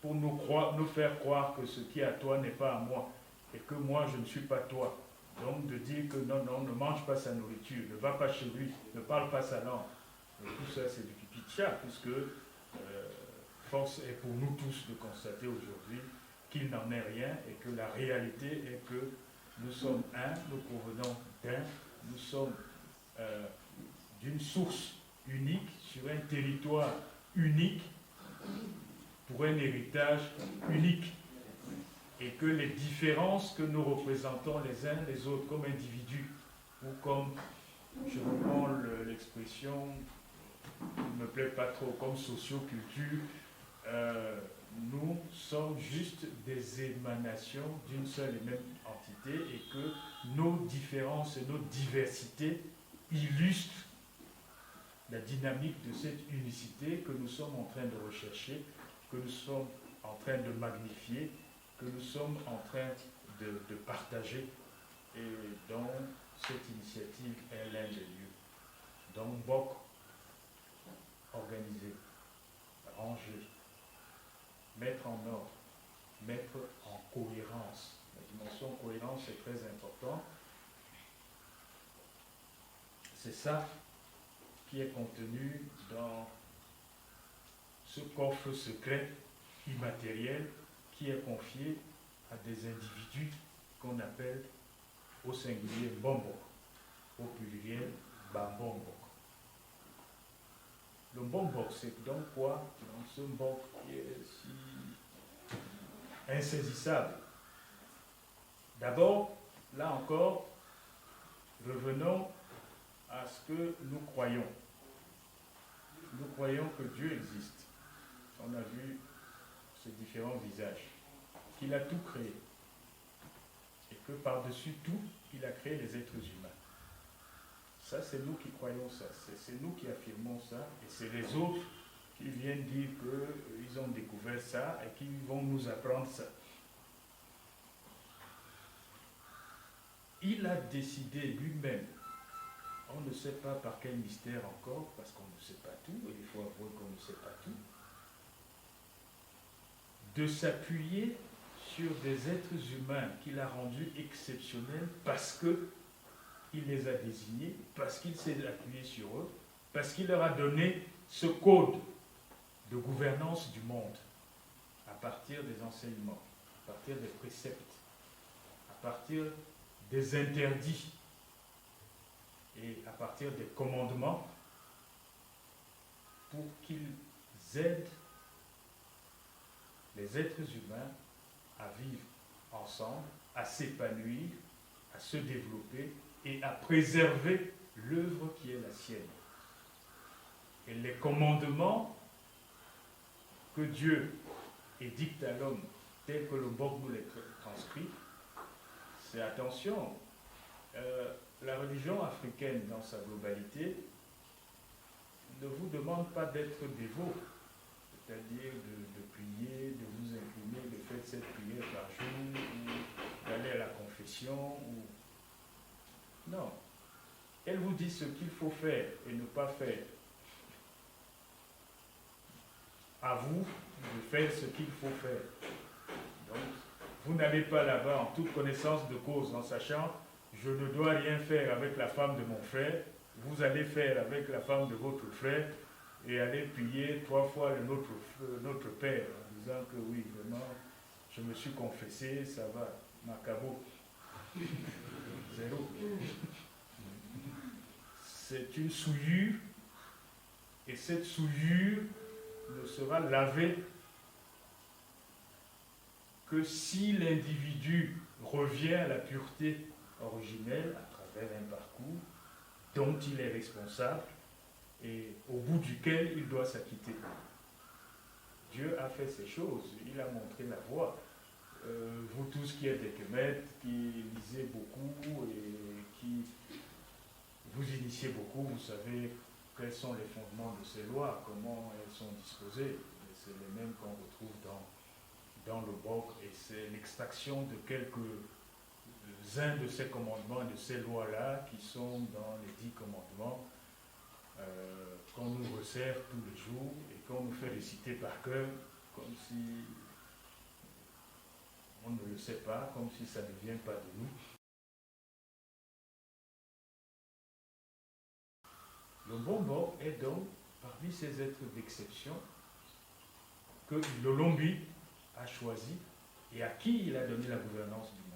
pour nous faire croire que ce qui est à toi n'est pas à moi, et que moi je ne suis pas toi. Donc de dire que non, ne mange pas sa nourriture, ne va pas chez lui, ne parle pas sa langue. Et tout ça c'est du pipitia, puisque force est pour nous tous de constater aujourd'hui qu'il n'en est rien et que la réalité est que nous sommes un, nous provenons d'un, nous sommes d'une source unique, sur un territoire unique, pour un héritage unique. Et que les différences que nous représentons les uns les autres comme individus, ou comme, je reprends l'expression qui ne me plaît pas trop, comme socioculture, nous sommes juste des émanations d'une seule et même entité et que nos différences et nos diversités illustrent la dynamique de cette unicité que nous sommes en train de rechercher, que nous sommes en train de magnifier, que nous sommes en train de partager et dont cette initiative est l'un des lieux. Donc, Mbok, organiser, ranger, mettre en ordre, mettre en cohérence. La dimension cohérence est très importante. C'est ça qui est contenu dans ce coffre secret immatériel qui est confié à des individus qu'on appelle au singulier Mbok, au pluriel Bambongbok. Le Mbok, c'est donc quoi? Donc ce Mbok qui est si insaisissable. D'abord, là encore, revenons à ce que nous croyons. Nous croyons que Dieu existe. On a vu ses différents visages, qu'il a tout créé, et que par-dessus tout, il a créé les êtres humains. Ça, c'est nous qui croyons ça, c'est nous qui affirmons ça, et c'est les autres qui viennent dire qu'ils ont découvert ça et qui vont nous apprendre ça. Il a décidé lui-même, on ne sait pas par quel mystère encore, parce qu'on ne sait pas tout, et il faut avouer qu'on ne sait pas tout, de s'appuyer sur des êtres humains qu'il a rendus exceptionnels parce qu'il les a désignés, parce qu'il s'est appuyé sur eux, parce qu'il leur a donné ce code de gouvernance du monde à partir des enseignements, à partir des préceptes, à partir des interdits et à partir des commandements pour qu'ils aident les êtres humains à vivre ensemble, à s'épanouir, à se développer et à préserver l'œuvre qui est la sienne. Et les commandements que Dieu édicte à l'homme, tels que le Mbok nous les transcrit, c'est attention. La religion africaine dans sa globalité ne vous demande pas d'être dévot, c'est-à-dire de prier, de vous incliner, de faire cette prière par jour, ou d'aller à la confession. Non. Elle vous dit ce qu'il faut faire et ne pas faire. À vous de faire ce qu'il faut faire. Donc, vous n'allez pas là-bas en toute connaissance de cause, en sachant je ne dois rien faire avec la femme de mon frère. Vous allez faire avec la femme de votre frère et aller prier 3 fois notre Père, en disant que oui, vraiment, je me suis confessé, ça va, macabo. Zéro. C'est une souillure, et cette souillure ne sera lavée que si l'individu revient à la pureté originelle à travers un parcours dont il est responsable et au bout duquel il doit s'acquitter. Dieu a fait ces choses, il a montré la voie. Vous tous qui êtes des Kemet, qui lisez beaucoup et qui vous initiez beaucoup, vous savez quels sont les fondements de ces lois, comment elles sont disposées. C'est les mêmes qu'on retrouve dans le Bok, et c'est l'extraction de quelques-uns de ces commandements et de ces lois-là qui sont dans les 10 commandements qu'on nous resserre tous les jours et qu'on nous fait réciter par cœur, comme si on ne le sait pas, comme si ça ne vient pas de nous. Le Bombo est donc parmi ces êtres d'exception que Lolombi a choisi et à qui il a donné la gouvernance du monde.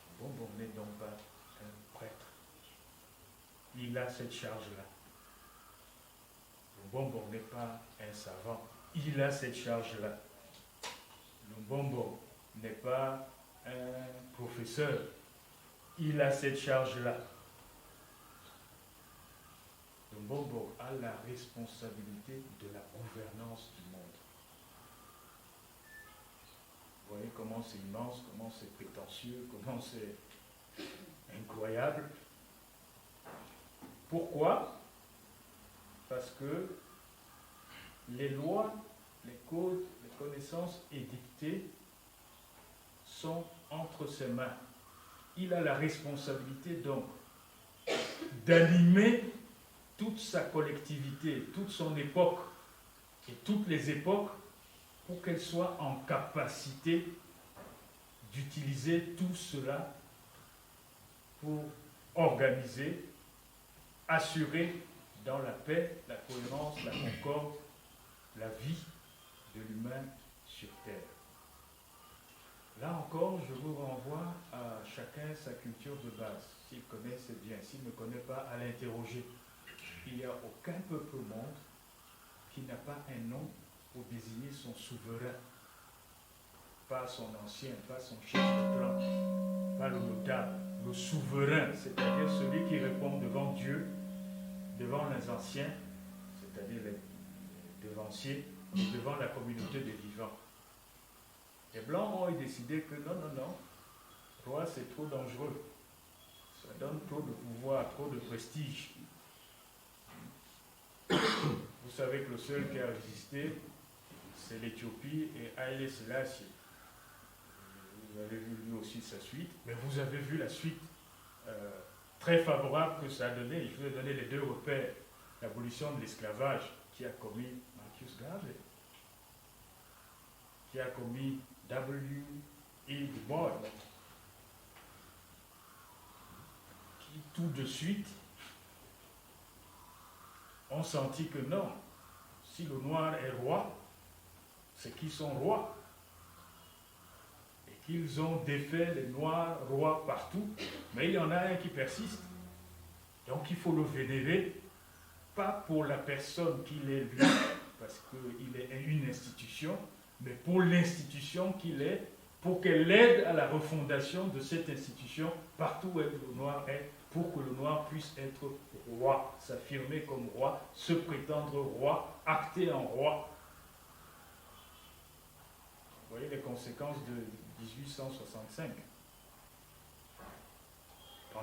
Le Bombo n'est donc pas un prêtre. Il a cette charge-là. Le Bombo n'est pas un savant. Il a cette charge-là. Le Bombo n'est pas un professeur. Il a cette charge-là. Le Bombo a la responsabilité de la gouvernance du monde. Vous voyez comment c'est immense, comment c'est prétentieux, comment c'est incroyable. Pourquoi? Parce que les lois, les codes, les connaissances édictées sont entre ses mains. Il a la responsabilité donc d'animer toute sa collectivité, toute son époque et toutes les époques pour qu'elle soit en capacité d'utiliser tout cela pour organiser, assurer dans la paix, la cohérence, la concorde, la vie de l'humain sur Terre. Là encore, je vous renvoie à chacun sa culture de base. S'il connaît, c'est bien. S'il ne connaît pas, à l'interroger. Il n'y a aucun peuple au monde qui n'a pas un nom pour désigner son souverain. Pas son ancien, pas son chef de clan, pas le notable, le souverain, c'est-à-dire celui qui répond devant Dieu, devant les anciens, c'est-à-dire les devanciers, et devant la communauté des vivants. Les Blancs ont décidé que non, roi c'est trop dangereux, ça donne trop de pouvoir, trop de prestige. Vous savez que le seul qui a résisté, c'est l'Éthiopie et Haïlé Sélassié. Vous avez vu lui aussi sa suite, mais vous avez vu la suite très favorable que ça a donné. Je vous ai donné les 2 repères. L'abolition de l'esclavage qui a commis Marcus Garvey, qui a commis W.E. Du Bois, qui tout de suite ont senti que non, si le noir est roi, c'est qu'ils sont rois. Et qu'ils ont défait les noirs rois partout, mais il y en a un qui persiste. Donc il faut le vénérer, pas pour la personne qu'il est lui, parce qu'il est une institution, mais pour l'institution qu'il est, pour qu'elle aide à la refondation de cette institution partout où le noir est, pour que le noir puisse être roi, s'affirmer comme roi, se prétendre roi, acter en roi. Vous voyez les conséquences de 1865.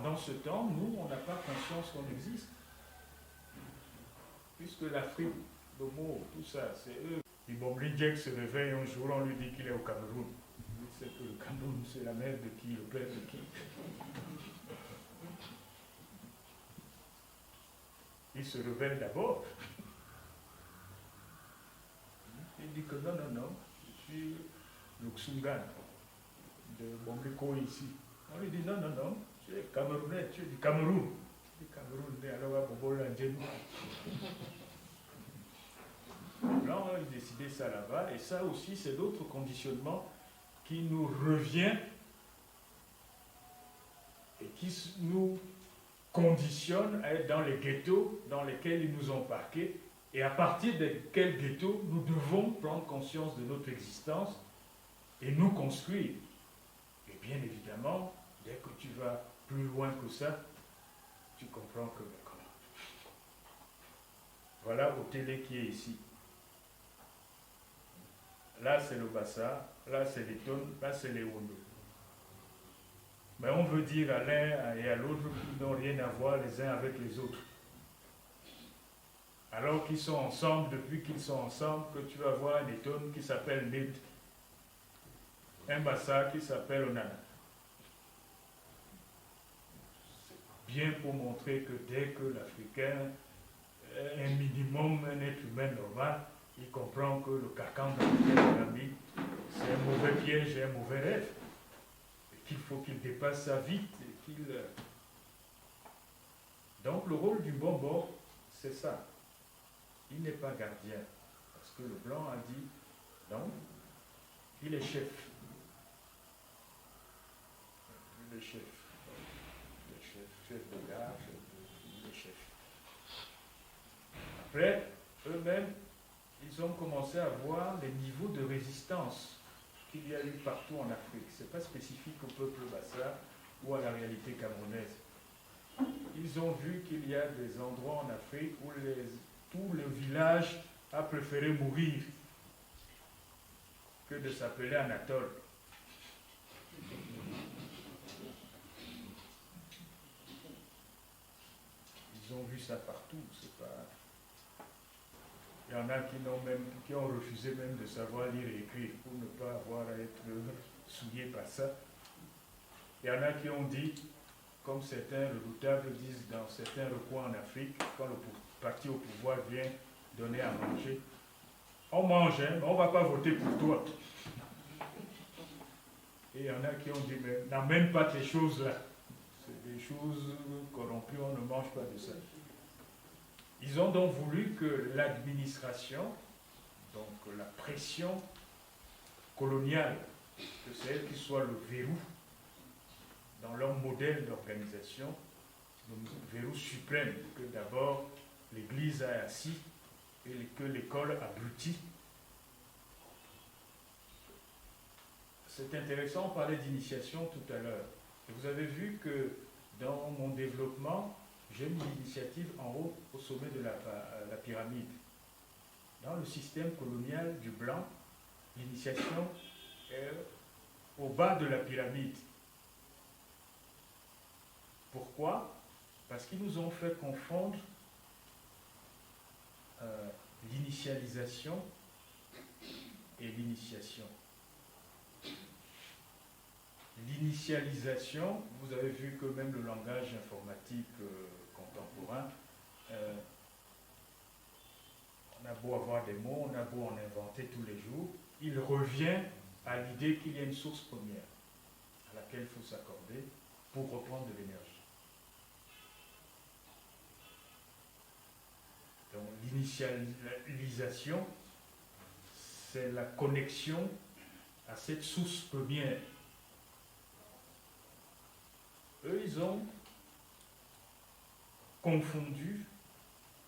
pendant ce temps, nous, on n'a pas conscience qu'on existe. Puisque l'Afrique, le mot, tout ça, c'est eux. Et Bob Jack se réveille un jour, on lui dit qu'il est au Cameroun. Il sait que le Cameroun, c'est la mère de qui, le père de qui. Il se révèle d'abord. Il dit que non, non, non, je suis le Xungan de Bombeko ici. On lui dit non, non, non, tu es Camerounais, tu es du Cameroun. Du Cameroun, alors Bobo l'Indien. Là, on a décidé ça là-bas, et ça aussi, c'est d'autres conditionnements qui nous revient et qui nous conditionne à être dans les ghettos dans lesquels ils nous ont parqués, et à partir de quels ghettos nous devons prendre conscience de notre existence et nous construire. Et bien évidemment, dès que tu vas plus loin que ça, tu comprends que voilà au télé qui est ici. Là, c'est le Bassa, là, c'est les Tonnes, là, c'est les Wondo. Mais on veut dire à l'un et à l'autre qu'ils n'ont rien à voir les uns avec les autres. Alors qu'ils sont ensemble, depuis qu'ils sont ensemble, que tu vas voir un Tonnes qui s'appelle Nid, un Bassa qui s'appelle Onana. C'est bien pour montrer que dès que l'Africain est un minimum, un être humain normal, il comprend que le carcan dans lequel on a mis, c'est un mauvais piège et un mauvais rêve. Et qu'il faut qu'il dépasse ça vite. Et qu'il... Donc le rôle du bonbon, c'est ça. Il n'est pas gardien. Parce que le blanc a dit, non, il est chef. Il est chef. Il est chef, chef de gare, il est chef. Après, eux-mêmes, ils ont commencé à voir les niveaux de résistance qu'il y a eu partout en Afrique. Ce n'est pas spécifique au peuple Bassa ou à la réalité camerounaise. Ils ont vu qu'il y a des endroits en Afrique où tout le village a préféré mourir que de s'appeler Anatole. Ils ont vu ça partout. C'est pas... Il y en a qui ont refusé même de savoir lire et écrire pour ne pas avoir à être souillés par ça. Il y en a qui ont dit, comme certains redoutables disent dans certains recoins en Afrique, quand le parti au pouvoir vient donner à manger, on mange, hein, mais on ne va pas voter pour toi. Et il y en a qui ont dit, mais n'amène pas tes choses là. C'est des choses corrompues, on ne mange pas de ça. Ils ont donc voulu que l'administration, donc la pression coloniale, que c'est elle qui soit le verrou dans leur modèle d'organisation, le verrou suprême, que d'abord l'Église a assis et que l'école abrutit. C'est intéressant, on parlait d'initiation tout à l'heure. Et vous avez vu que dans mon développement, j'ai mis l'initiative en haut, au sommet de la pyramide. Dans le système colonial du blanc, l'initiation est au bas de la pyramide. Pourquoi? Parce qu'ils nous ont fait confondre l'initialisation et l'initiation. L'initialisation, vous avez vu que même le langage informatique contemporain, on a beau avoir des mots, on a beau en inventer tous les jours, il revient à l'idée qu'il y a une source première à laquelle il faut s'accorder pour reprendre de l'énergie. Donc l'initialisation, c'est la connexion à cette source première. Eux, ils ont confondu,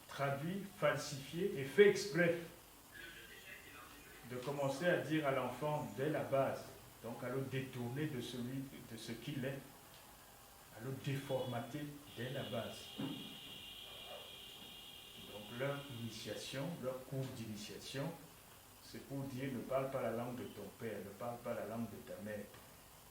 traduit, falsifié et fait exprès de commencer à dire à l'enfant dès la base, donc à le détourner de ce qu'il est, à le déformater dès la base. Donc leur initiation, leur cours d'initiation, c'est pour dire ne parle pas la langue de ton père, ne parle pas la langue de ta mère,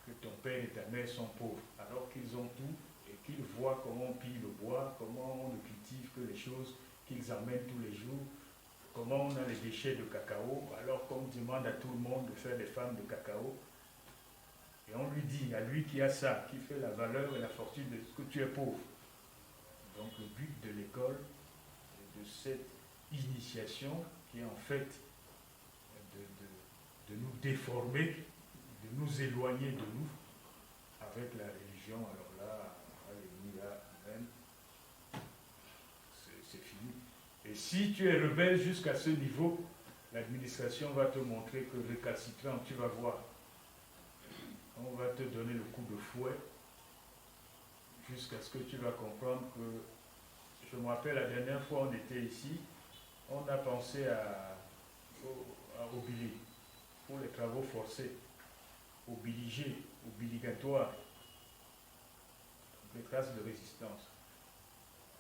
que ton père et ta mère sont pauvres, alors qu'ils ont tout et qu'ils voient comment on pille le bois, comment on ne cultive que les choses qu'ils emmènent tous les jours, comment on a les déchets de cacao, alors qu'on demande à tout le monde de faire des femmes de cacao. Et on lui dit, à lui qui a ça, qui fait la valeur et la fortune de ce que tu es pauvre. Donc le but de l'école, de cette initiation, qui est en fait de nous déformer, de nous éloigner de nous, avec la religion, alors là, alléluia, amen, c'est fini. Et si tu es rebelle jusqu'à ce niveau, l'administration va te montrer que récalcitrant, tu vas voir. On va te donner le coup de fouet jusqu'à ce que tu vas comprendre que, je me rappelle la dernière fois on était ici, on a pensé à Obili, pour les travaux forcés, obligatoires, les traces de résistance.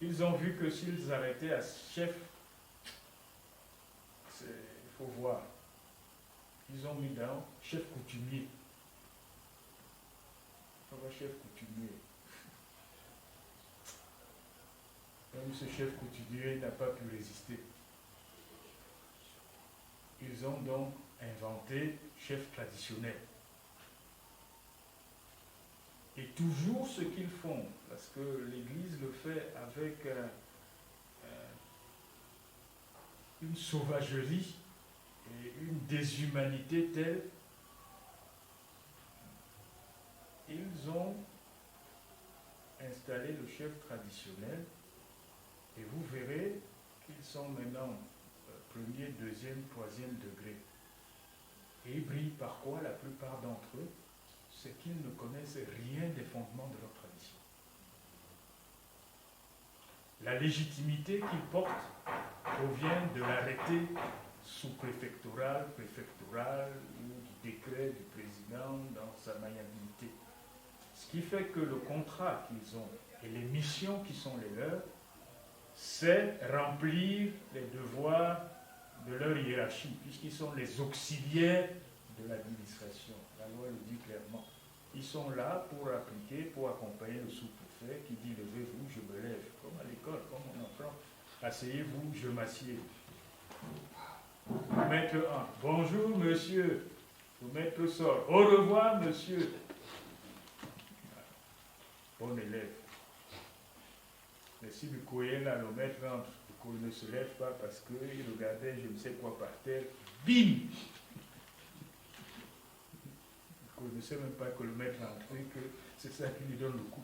Ils ont vu que s'ils arrêtaient à chef, il faut voir, ils ont mis dans chef coutumier. Chef coutumier. Même ce chef coutumier n'a pas pu résister. Ils ont donc inventé chef traditionnel. Et toujours ce qu'ils font, parce que l'Église le fait avec une sauvagerie et une déshumanité telle, ils ont installé le chef traditionnel et vous verrez qu'ils sont maintenant premier, deuxième, troisième degré. Et ils brillent par quoi la plupart d'entre eux? C'est qu'ils ne connaissent rien des fondements de leur tradition. La légitimité qu'ils portent provient de l'arrêté sous-préfectoral, préfectoral ou du décret du président dans sa maniabilité. Ce qui fait que le contrat qu'ils ont et les missions qui sont les leurs, c'est remplir les devoirs de leur hiérarchie, puisqu'ils sont les auxiliaires de l'administration. La loi le dit clairement. Ils sont là pour appliquer, pour accompagner le sous-préfet qui dit levez-vous, je me lève. Comme à l'école, comme on apprend. Asseyez-vous, je m'assieds. Maître 1, bonjour monsieur. Le maître sort. Au revoir monsieur. Bon élève. Mais si le courrier là, le maître rentre, le courrier ne se lève pas parce qu'il regardait je ne sais quoi par terre, bim! Il ne sait même pas que le maître est entré, que c'est ça qui lui donne le coup.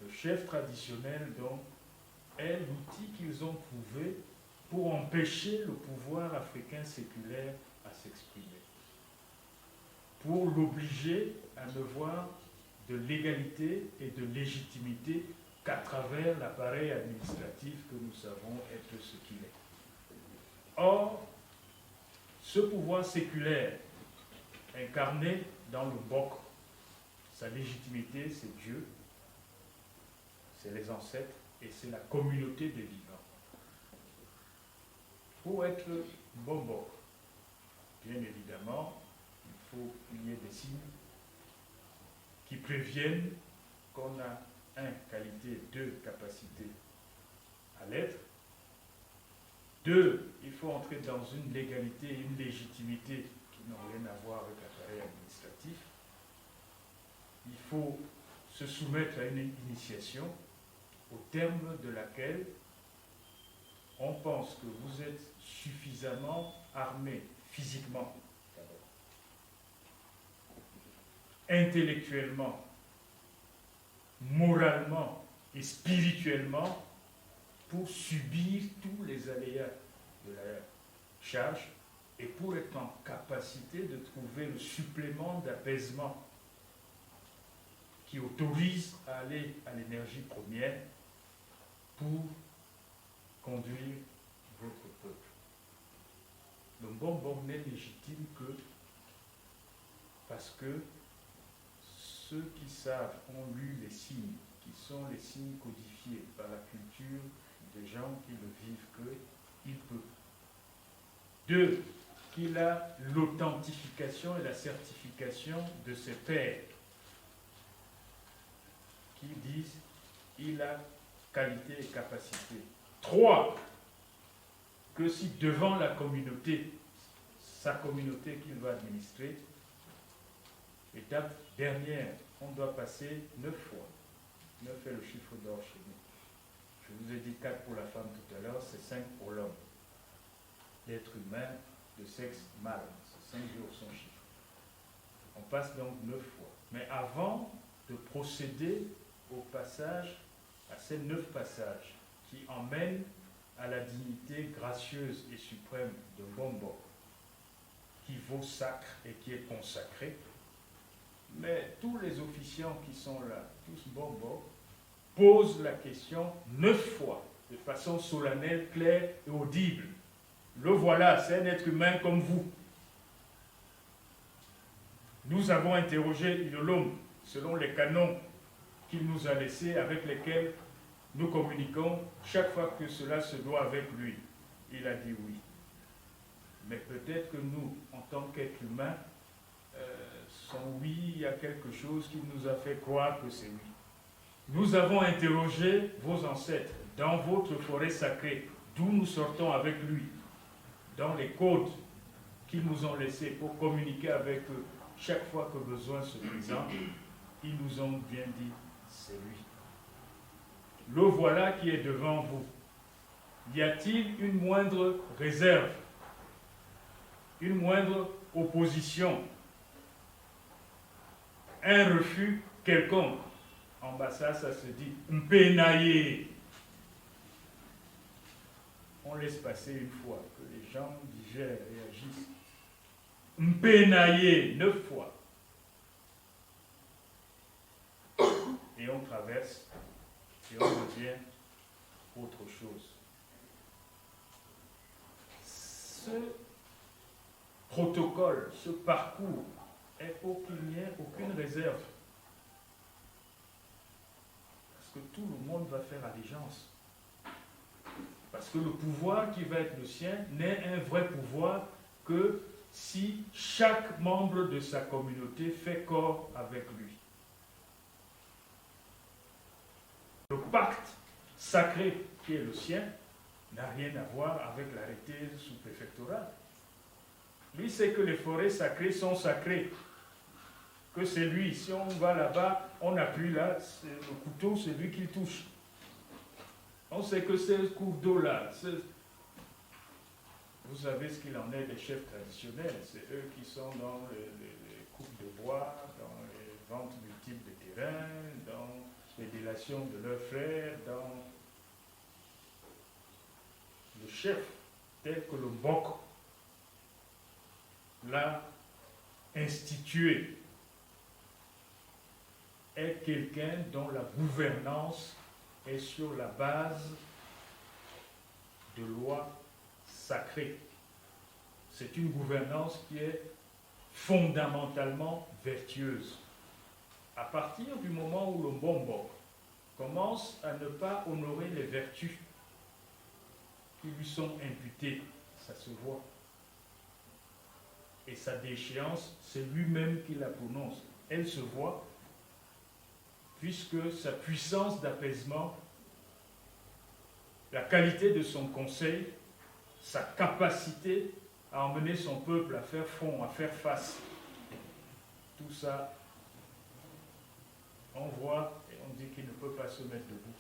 Le chef traditionnel, donc, est l'outil qu'ils ont trouvé pour empêcher le pouvoir africain séculaire à s'exprimer. Pour l'obliger à ne voir de légalité et de légitimité qu'à travers l'appareil administratif que nous savons être ce qu'il est. Or, ce pouvoir séculaire incarné dans le Bok, sa légitimité, c'est Dieu, c'est les ancêtres et c'est la communauté des vivants. Pour être bon Bok, bien évidemment, il faut qu'il y ait des signes qui préviennent qu'on a, un, qualité, deux, capacité à l'être. Deux, il faut entrer dans une légalité et une légitimité qui n'ont rien à voir avec l'appareil administratif. Il faut se soumettre à une initiation au terme de laquelle on pense que vous êtes suffisamment armé physiquement, intellectuellement, moralement et spirituellement pour subir tous les aléas de la charge et pour être en capacité de trouver le supplément d'apaisement qui autorise à aller à l'énergie première pour conduire votre peuple. Le bon n'est légitime que parce que ceux qui savent ont lu les signes, qui sont les signes codifiés par la culture des gens qui le vivent, qu'il peut. Deux, qu'il a l'authentification et la certification de ses pairs qui disent il a qualité et capacité. 3, que si devant la communauté, sa communauté qu'il va administrer, étape dernière, on doit passer 9 fois. 9 est le chiffre d'or chez nous. Je vous ai dit 4 pour la femme tout à l'heure, c'est 5 pour l'homme. L'être humain de sexe mâle, c'est 5 jours son chiffre. On passe donc 9 fois. Mais avant de procéder au passage, à ces 9 passages qui emmènent à la dignité gracieuse et suprême de Mbombo, qui vaut sacre et qui est consacré, mais tous les officiants qui sont là, tous Mbombo, posent la question 9 fois, de façon solennelle, claire et audible. Le voilà, c'est un être humain comme vous. Nous avons interrogé Yolom selon les canons qu'il nous a laissés, avec lesquels nous communiquons chaque fois que cela se doit avec lui. Il a dit oui. Mais peut-être que nous, en tant qu'êtres humains, son oui, il y a quelque chose qui nous a fait croire que c'est oui. Nous avons interrogé vos ancêtres dans votre forêt sacrée, d'où nous sortons avec lui, dans les codes qu'ils nous ont laissés pour communiquer avec eux chaque fois que besoin se présente. Ils nous ont bien dit, c'est lui. Le voilà qui est devant vous. Y a-t-il une moindre réserve, une moindre opposition, un refus quelconque? En bas ça se dit Mpenaye. On laisse passer une fois, que les gens digèrent et agissent. Mpenaye, 9 fois. Et on traverse et on devient autre chose. Ce protocole, ce parcours est pour qu'il n'y ait aucune réserve. Parce que tout le monde va faire allégeance. Parce que le pouvoir qui va être le sien n'est un vrai pouvoir que si chaque membre de sa communauté fait corps avec lui. Le pacte sacré qui est le sien n'a rien à voir avec l'arrêté sous-préfectoral. Lui, c'est que les forêts sacrées sont sacrées. Que c'est lui, si on va là-bas, on appuie là, le couteau, c'est lui qui touche. On sait que ces cours d'eau-là, vous savez ce qu'il en est des chefs traditionnels, c'est eux qui sont dans les coupes de bois, dans les ventes multiples de terrains, dans les délations de leurs frères, dans le chef, tel que le Mbok l'a institué, est quelqu'un dont la gouvernance est sur la base de lois sacrées. C'est une gouvernance qui est fondamentalement vertueuse. À partir du moment où le Mbombo commence à ne pas honorer les vertus qui lui sont imputées, ça se voit. Et sa déchéance, c'est lui-même qui la prononce. Elle se voit, puisque sa puissance d'apaisement, la qualité de son conseil, sa capacité à emmener son peuple à faire front, à faire face, tout ça, on voit et on dit qu'il ne peut pas se mettre debout.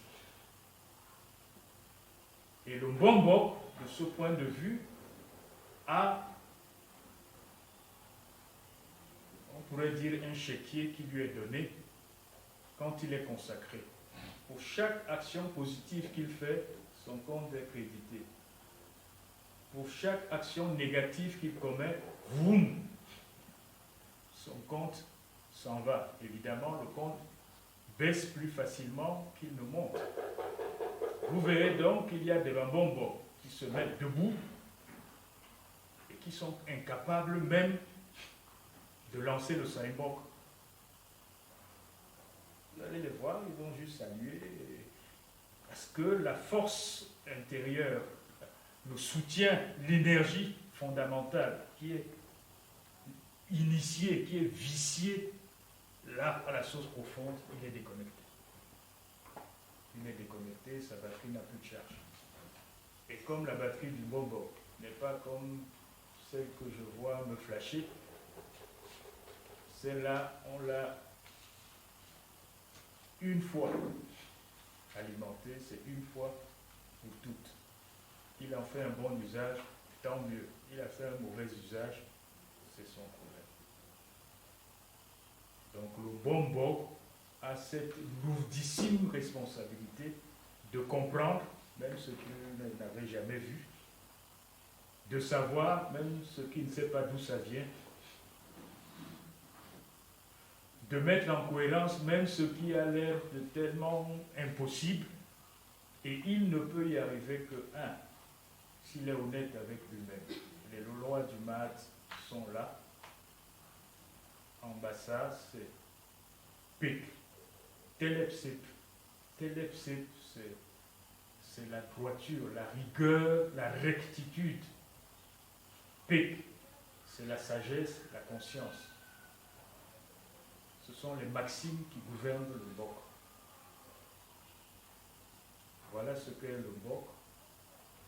Et le Mbombo, de ce point de vue, a, on pourrait dire, un chéquier qui lui est donné quand il est consacré. Pour chaque action positive qu'il fait, son compte est crédité. Pour chaque action négative qu'il commet, vroom, son compte s'en va. Évidemment, le compte baisse plus facilement qu'il ne monte. Vous verrez donc qu'il y a des Mbombo qui se mettent debout et qui sont incapables même de lancer le Saimbok. Vous allez les voir, ils vont juste saluer, parce que la force intérieure, le soutien, l'énergie fondamental, qui est initié, qui est vicié, là, à la source profonde, il est déconnecté. Il est déconnecté, sa batterie n'a plus de charge. Et comme la batterie du bonbon n'est pas comme celle que je vois me flasher, celle-là, on l'a une fois alimentée, c'est une fois pour toutes. Il en fait un bon usage, tant mieux. Il a fait un mauvais usage, c'est son problème. Donc le bonbon a cette lourdissime responsabilité de comprendre, même ce qu'il n'avait jamais vu, de savoir, même ce qu'il ne sait pas d'où ça vient, de mettre en cohérence même ce qui a l'air de tellement impossible, et il ne peut y arriver que un, s'il est honnête avec lui-même. Les lois du maths sont là. En bas ça, c'est pic. Telepsip. Telepsip, c'est la droiture, la rigueur, la rectitude. Pic, c'est la sagesse, la conscience. Ce sont les maximes qui gouvernent le Mbok. Voilà ce qu'est le Mbok.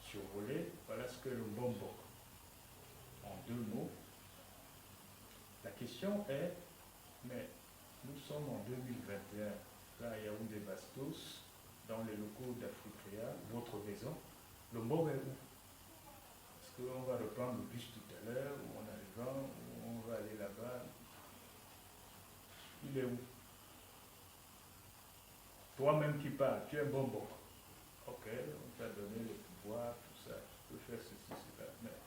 Survolé, voilà ce qu'est le Mbok. En deux mots. La question est, mais nous sommes en 2021, là à Yaoundé Bastos, dans les locaux d'Africrea, votre maison, le Mbok est où? Est-ce qu'on va reprendre le bus tout à l'heure, ou en arrivant, ou on va aller là-bas? Il est où? Toi-même qui parles, tu es un bon Mbok. Ok, on t'a donné le pouvoir, tout ça, tu peux faire ceci, cela, mais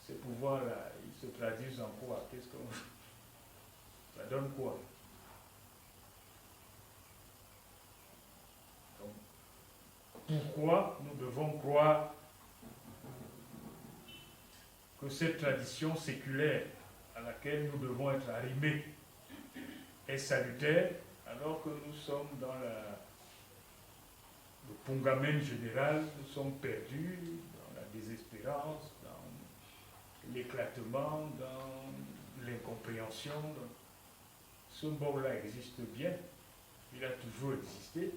ces pouvoirs-là, ils se traduisent en quoi? Qu'est-ce qu'on... Ça donne quoi? Donc, pourquoi nous devons croire que cette tradition séculaire à laquelle nous devons être arrimés est salutaire, alors que nous sommes dans le pongamène général, nous sommes perdus dans la désespérance, dans l'éclatement, dans l'incompréhension. Ce bord-là existe bien, il a toujours existé.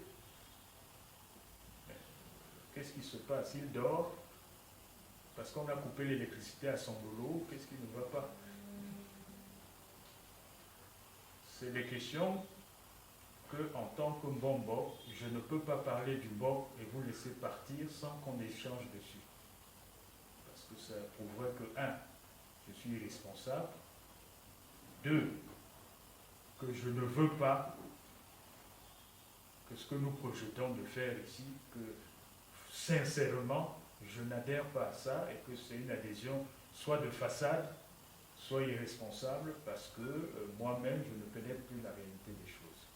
Qu'est-ce qui se passe? Il dort parce qu'on a coupé l'électricité à son boulot. Qu'est-ce qui ne va pas? C'est des questions que, en tant que bon Mbok, je ne peux pas parler du Mbok et vous laisser partir sans qu'on échange dessus. Parce que ça prouverait que, un, je suis irresponsable, deux, que je ne veux pas que ce que nous projetons de faire ici, que sincèrement, je n'adhère pas à ça et que c'est une adhésion soit de façade, soit irresponsable, parce que moi-même, je ne pénètre plus la réalité des choses.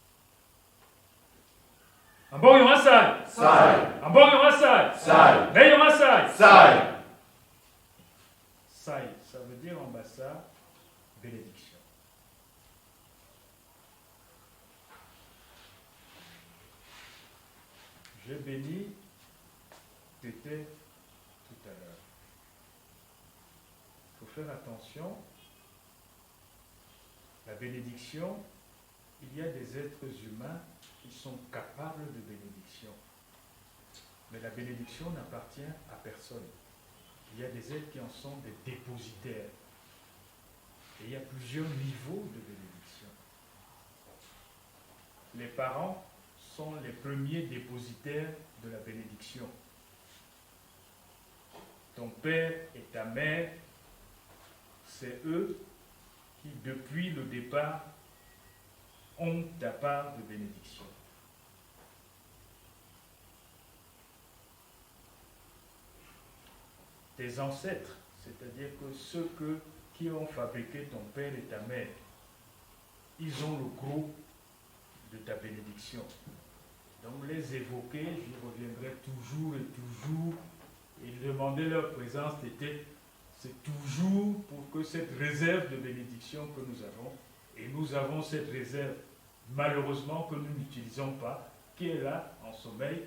Ambon Yomasai! Sai! Ambon Yomasai! Sai! Mais Yomasai! Sai! Sai, ça veut dire en bassa, bénédiction. Je bénis Tété tout à l'heure. Il faut faire attention. La bénédiction, il y a des êtres humains qui sont capables de bénédiction. Mais la bénédiction n'appartient à personne. Il y a des êtres qui en sont des dépositaires. Et il y a plusieurs niveaux de bénédiction. Les parents sont les premiers dépositaires de la bénédiction. Ton père et ta mère, c'est eux qui, depuis le départ, ont ta part de bénédiction. Tes ancêtres, c'est-à-dire que ceux qui ont fabriqué ton père et ta mère, ils ont le gros de ta bénédiction. Donc les évoquer, j'y reviendrai toujours et toujours, et demander leur présence c'est toujours pour que cette réserve de bénédiction que nous avons, et nous avons cette réserve malheureusement que nous n'utilisons pas, qui est là en sommeil,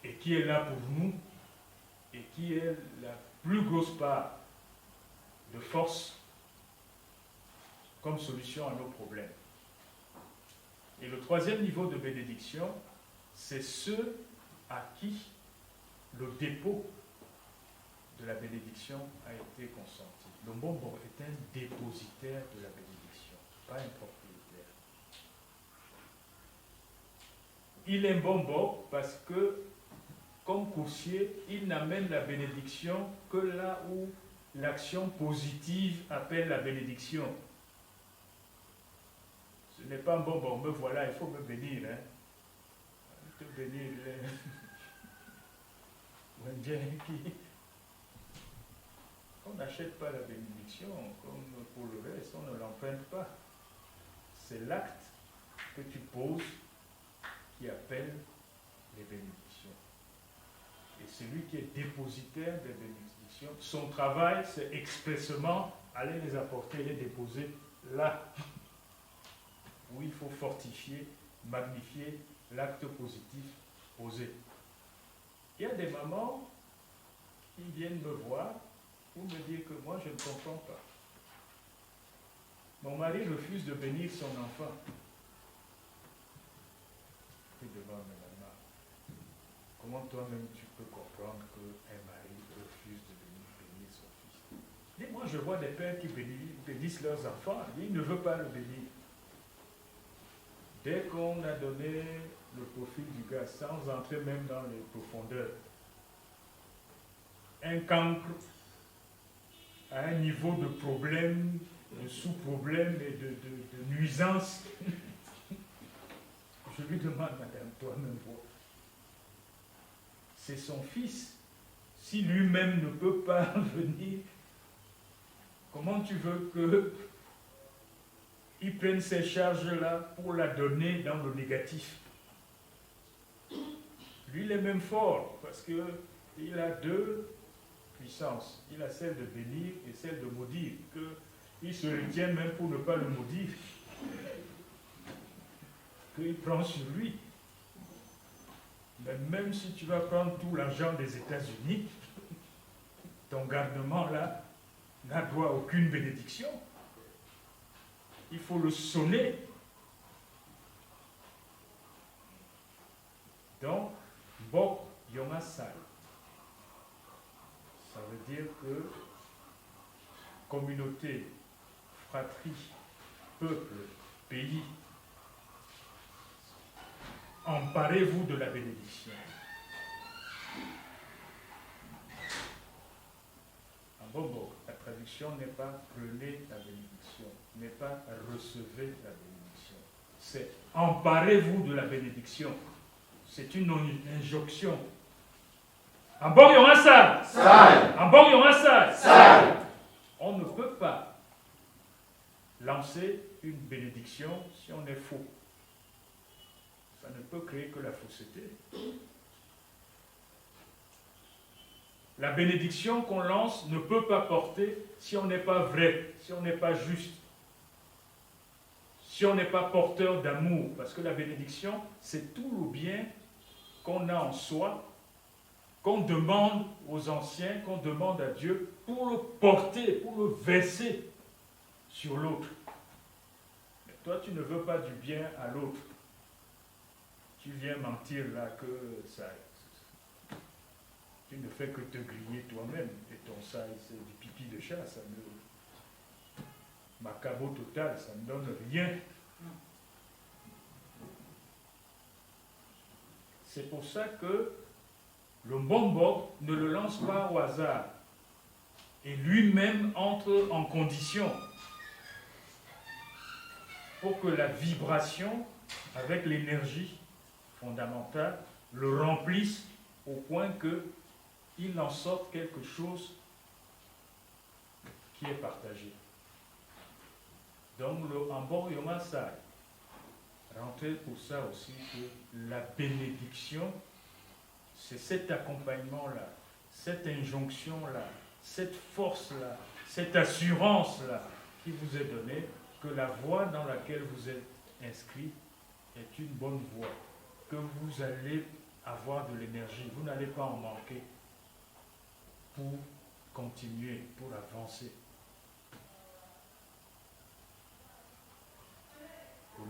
et qui est là pour nous, et qui est la plus grosse part de force comme solution à nos problèmes. Et le troisième niveau de bénédiction, c'est ceux à qui le dépôt de la bénédiction a été consenti. Le Mbombo est un dépositaire de la bénédiction, pas un propriétaire. Il est Mbombo parce que, comme coursier, il n'amène la bénédiction que là où l'action positive appelle la bénédiction. Ce n'est pas Mbombo, me voilà, il faut me bénir. Hein. Te bénir. On n'achète pas la bénédiction, comme pour le reste, on ne l'emprunte pas. C'est l'acte que tu poses qui appelle les bénédictions. Et celui qui est dépositaire des bénédictions, son travail, c'est expressément aller les apporter, les déposer là où il faut fortifier, magnifier l'acte positif posé. Il y a des mamans qui viennent me voir pour me dire que moi je ne comprends pas. Mon mari refuse de bénir son enfant. Je demande à maman, comment toi-même tu peux comprendre qu'un mari refuse de bénir son fils? Et moi je vois des pères qui bénissent leurs enfants, ils ne veulent pas le bénir. Dès qu'on a donné le profil du gars, sans entrer même dans les profondeurs, un cancre à un niveau de problème, de sous-problème et de nuisance, je lui demande, madame, toi-même, c'est son fils. Si lui-même ne peut pas venir, comment tu veux que il prenne ces charges-là pour la donner dans le négatif? Lui, il est même fort, parce qu'il a deux puissances. Il a celle de bénir et celle de maudire, qu'il se retient même pour ne pas le maudire, qu'il prend sur lui. Mais même si tu vas prendre tout l'argent des États-Unis, ton garnement-là n'a droit à aucune bénédiction. Il faut le sonner. Donc, Bok Yomasai, ça veut dire que communauté, fratrie, peuple, pays, emparez-vous de la bénédiction. En Bobo, la traduction n'est pas prenez la bénédiction, n'est pas recevez la bénédiction. C'est emparez-vous de la bénédiction. C'est une injonction. En bon Yomasai. En bon Yomasai. On ne peut pas lancer une bénédiction si on est faux. Ça ne peut créer que la fausseté. La bénédiction qu'on lance ne peut pas porter si on n'est pas vrai, si on n'est pas juste, si on n'est pas porteur d'amour. Parce que la bénédiction, c'est tout le bien qu'on a en soi, qu'on demande aux anciens, qu'on demande à Dieu pour le porter, pour le verser sur l'autre. Mais toi, tu ne veux pas du bien à l'autre. Tu viens mentir là que ça... Tu ne fais que te griller toi-même. Et ton ça, c'est du pipi de chat. Ça me... Macabo total, ça ne donne rien. C'est pour ça que le Mbombo ne le lance pas au hasard. Et lui-même entre en condition pour que la vibration, avec l'énergie fondamentale, le remplisse au point qu'il en sorte quelque chose qui est partagé. Donc le Ambon Yomasai rentrait pour ça aussi que la bénédiction, c'est cet accompagnement-là, cette injonction-là, cette force-là, cette assurance-là qui vous est donnée, que la voie dans laquelle vous êtes inscrit est une bonne voie, que vous allez avoir de l'énergie, vous n'allez pas en manquer pour continuer, pour avancer.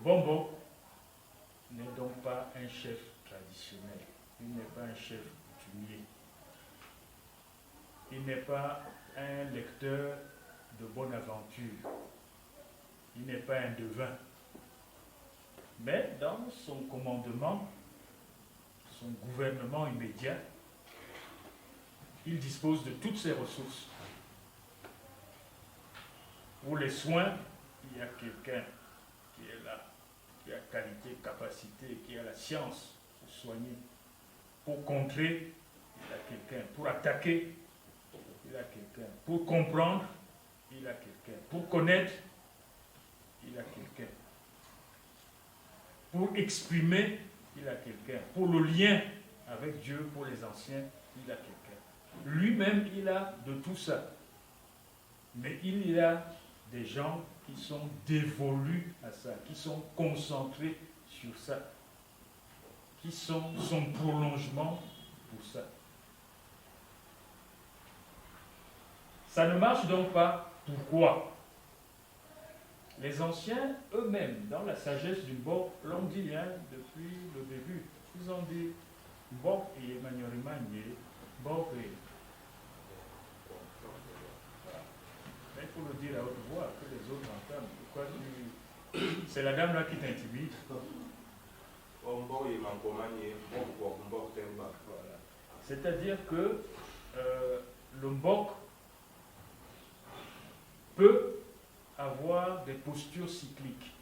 Bombok n'est donc pas un chef traditionnel, il n'est pas un chef coutumier, il n'est pas un lecteur de bonne aventure, il n'est pas un devin. Mais dans son commandement, son gouvernement immédiat, il dispose de toutes ses ressources. Pour les soins, il y a quelqu'un qui est là, qui a qualité, capacité, qui a la science pour soigner. Pour contrer, il a quelqu'un. Pour attaquer, il a quelqu'un. Pour comprendre, il a quelqu'un. Pour connaître, il a quelqu'un. Pour exprimer, il a quelqu'un. Pour le lien avec Dieu, pour les anciens, il a quelqu'un. Lui-même, il a de tout ça. Mais il y a des gens qui sont dévolus à ça, qui sont concentrés sur ça, qui sont son prolongement pour ça. Ça ne marche donc pas. Pourquoi? Les anciens eux-mêmes, dans la sagesse du Mbok, l'ont dit depuis le début. Ils ont dit Mbok et Emmanuel Mbok et. Il faut le dire à haute voix, que les autres entendent. Pourquoi tu... C'est la dame là qui t'intimide. Voilà. C'est-à-dire que le Mbok peut avoir des postures cycliques.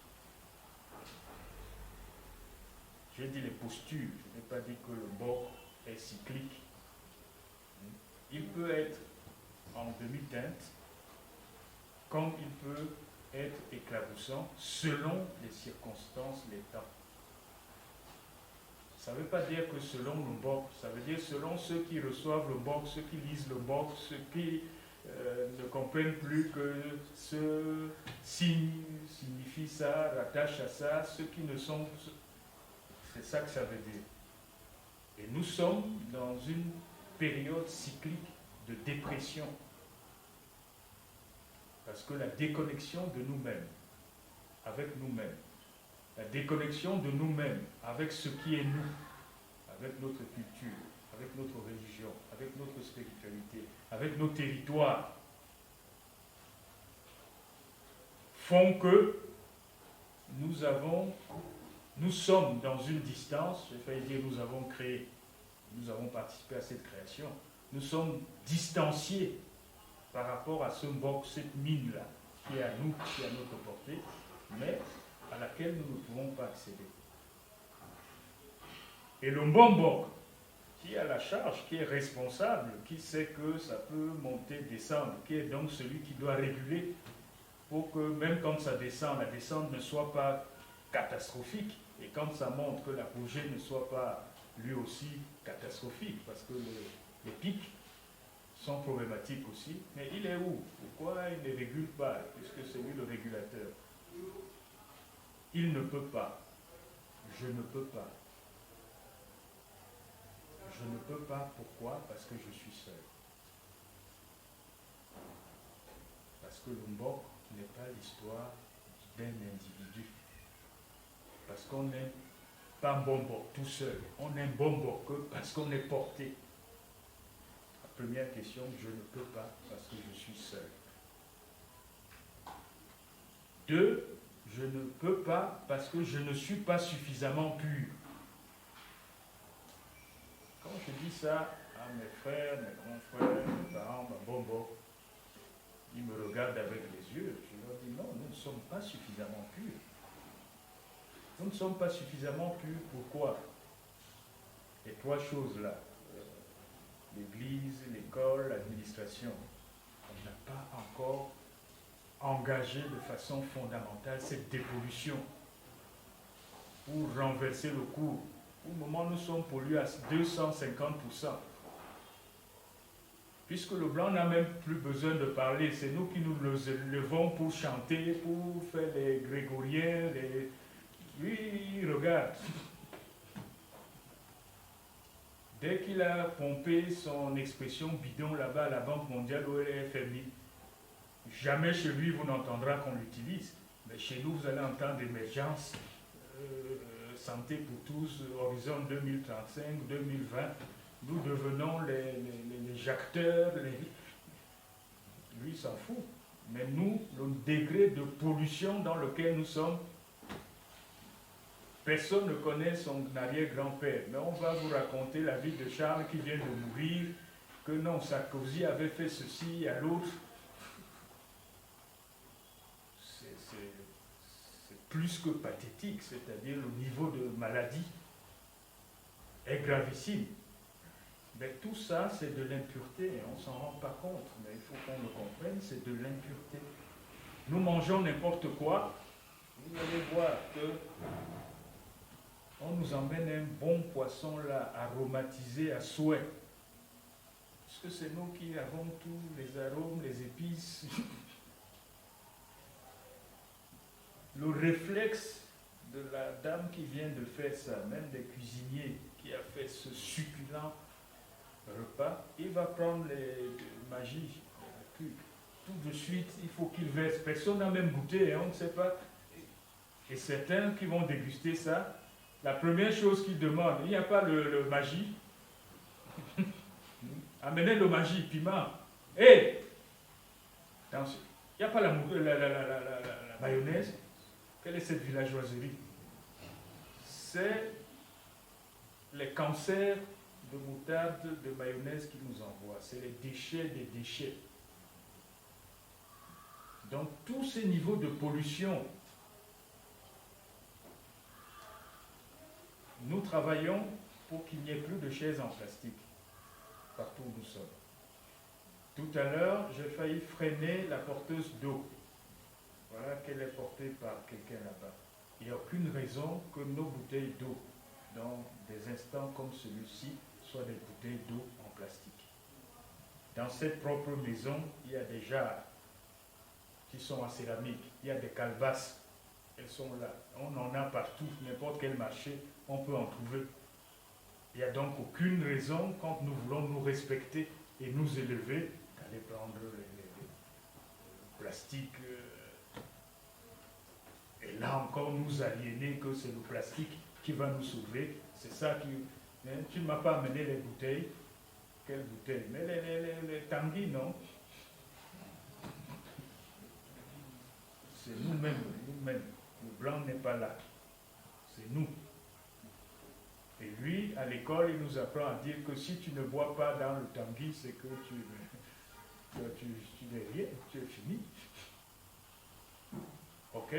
J'ai dit les postures, je n'ai pas dit que le Mbok est cyclique. Il peut être en demi-teinte, comme il peut être éclaboussant selon les circonstances, les temps. Ça ne veut pas dire que selon le Mbok, ça veut dire selon ceux qui reçoivent le Mbok, ceux qui lisent le Mbok, ceux qui ne comprennent plus que ce signe signifie ça, rattache à ça, ceux qui ne sont... C'est ça que ça veut dire. Et nous sommes dans une période cyclique de dépression. Parce que la déconnexion de nous-mêmes, avec nous-mêmes, la déconnexion de nous-mêmes avec ce qui est nous, avec notre culture, avec notre religion, avec notre spiritualité, avec nos territoires, font que nous sommes dans une distance, j'ai failli dire nous avons créé, nous avons participé à cette création, nous sommes distanciés par rapport à ce Mbok, cette mine-là, qui est à nous, qui est à notre portée, mais à laquelle nous ne pouvons pas accéder. Et le Mbombok, qui a la charge, qui est responsable, qui sait que ça peut monter, descendre, qui est donc celui qui doit réguler pour que même quand ça descend, la descente ne soit pas catastrophique, et quand ça monte, que l'apogée ne soit pas lui aussi catastrophique, parce que les pics sont problématiques aussi. Mais il est où? Pourquoi il ne régule pas, puisque c'est lui le régulateur? Il ne peut pas. Je ne peux pas. Je ne peux pas. Pourquoi? Parce que je suis seul. Parce que le Mbok n'est pas l'histoire d'un individu. Parce qu'on n'est pas un Mbok tout seul. On est un Mbok que parce qu'on est porté. La première question, je ne peux pas parce que je suis seul. 2, je ne peux pas parce que je ne suis pas suffisamment pur. Quand je dis ça à mes frères, mes grands frères, mes parents, ma bombo, ils me regardent avec les yeux. Je leur dis non, nous ne sommes pas suffisamment purs. Nous ne sommes pas suffisamment purs. Pourquoi? Les 3 choses là. L'église, l'école, l'administration. On n'a pas encore engagé de façon fondamentale cette dépollution pour renverser le cours. Au moment où nous sommes pollués à 250%. Puisque le blanc n'a même plus besoin de parler, c'est nous qui nous levons pour chanter, pour faire les grégoriens, les... Oui, regarde. Dès qu'il a pompé son expression bidon là-bas à la Banque mondiale ou à la FMI, jamais chez lui vous n'entendra qu'on l'utilise. Mais chez nous, vous allez entendre émergence, santé pour tous, horizon 2035, 2020. Nous devenons les acteurs. Lui, il s'en fout. Mais nous, le degré de pollution dans lequel nous sommes, personne ne connaît son arrière-grand-père. Mais on va vous raconter la vie de Charles qui vient de mourir, que non, Sarkozy avait fait ceci à l'autre. C'est plus que pathétique, c'est-à-dire le niveau de maladie est gravissime. Mais tout ça, c'est de l'impureté, on ne s'en rend pas compte, mais il faut qu'on le comprenne, c'est de l'impureté. Nous mangeons n'importe quoi, vous allez voir que on nous emmène un bon poisson là, aromatisé à souhait. Parce que c'est nous qui avons tous les arômes, les épices. Le réflexe de la dame qui vient de faire ça, même des cuisiniers qui a fait ce succulent repas, il va prendre les magies, tout de suite, il faut qu'il verse. Personne n'a même goûté, hein, on ne sait pas. Et certains qui vont déguster ça, la première chose qu'ils demandent, il n'y a pas le magie. Amenez le magie, piment. Hé, attention, il n'y a pas la mayonnaise. Quelle est cette villageoiserie? C'est les cancers de moutarde, de mayonnaise qui nous envoient. C'est les déchets des déchets. Donc tous ces niveaux de pollution, nous travaillons pour qu'il n'y ait plus de chaises en plastique partout où nous sommes. Tout à l'heure, j'ai failli freiner la porteuse d'eau. Voilà qu'elle est portée par quelqu'un là-bas. Il n'y a aucune raison que nos bouteilles d'eau, dans des instants comme celui-ci, soient des bouteilles d'eau en plastique. Dans cette propre maison, il y a des jarres qui sont en céramique, il y a des calebasses, elles sont là. On en a partout, n'importe quel marché, on peut en trouver. Il n'y a donc aucune raison, quand nous voulons nous respecter et nous élever, d'aller prendre le plastique. Et là encore, nous aliéner que c'est le plastique qui va nous sauver. C'est ça qui... Hein, tu ne m'as pas amené les bouteilles. Quelles bouteilles? Mais les tanguis, non. C'est nous-mêmes, nous-mêmes. Le blanc n'est pas là. C'est nous. Et lui, à l'école, il nous apprend à dire que si tu ne bois pas dans le tanguy, c'est que tu n'es rien, tu es fini. Ok?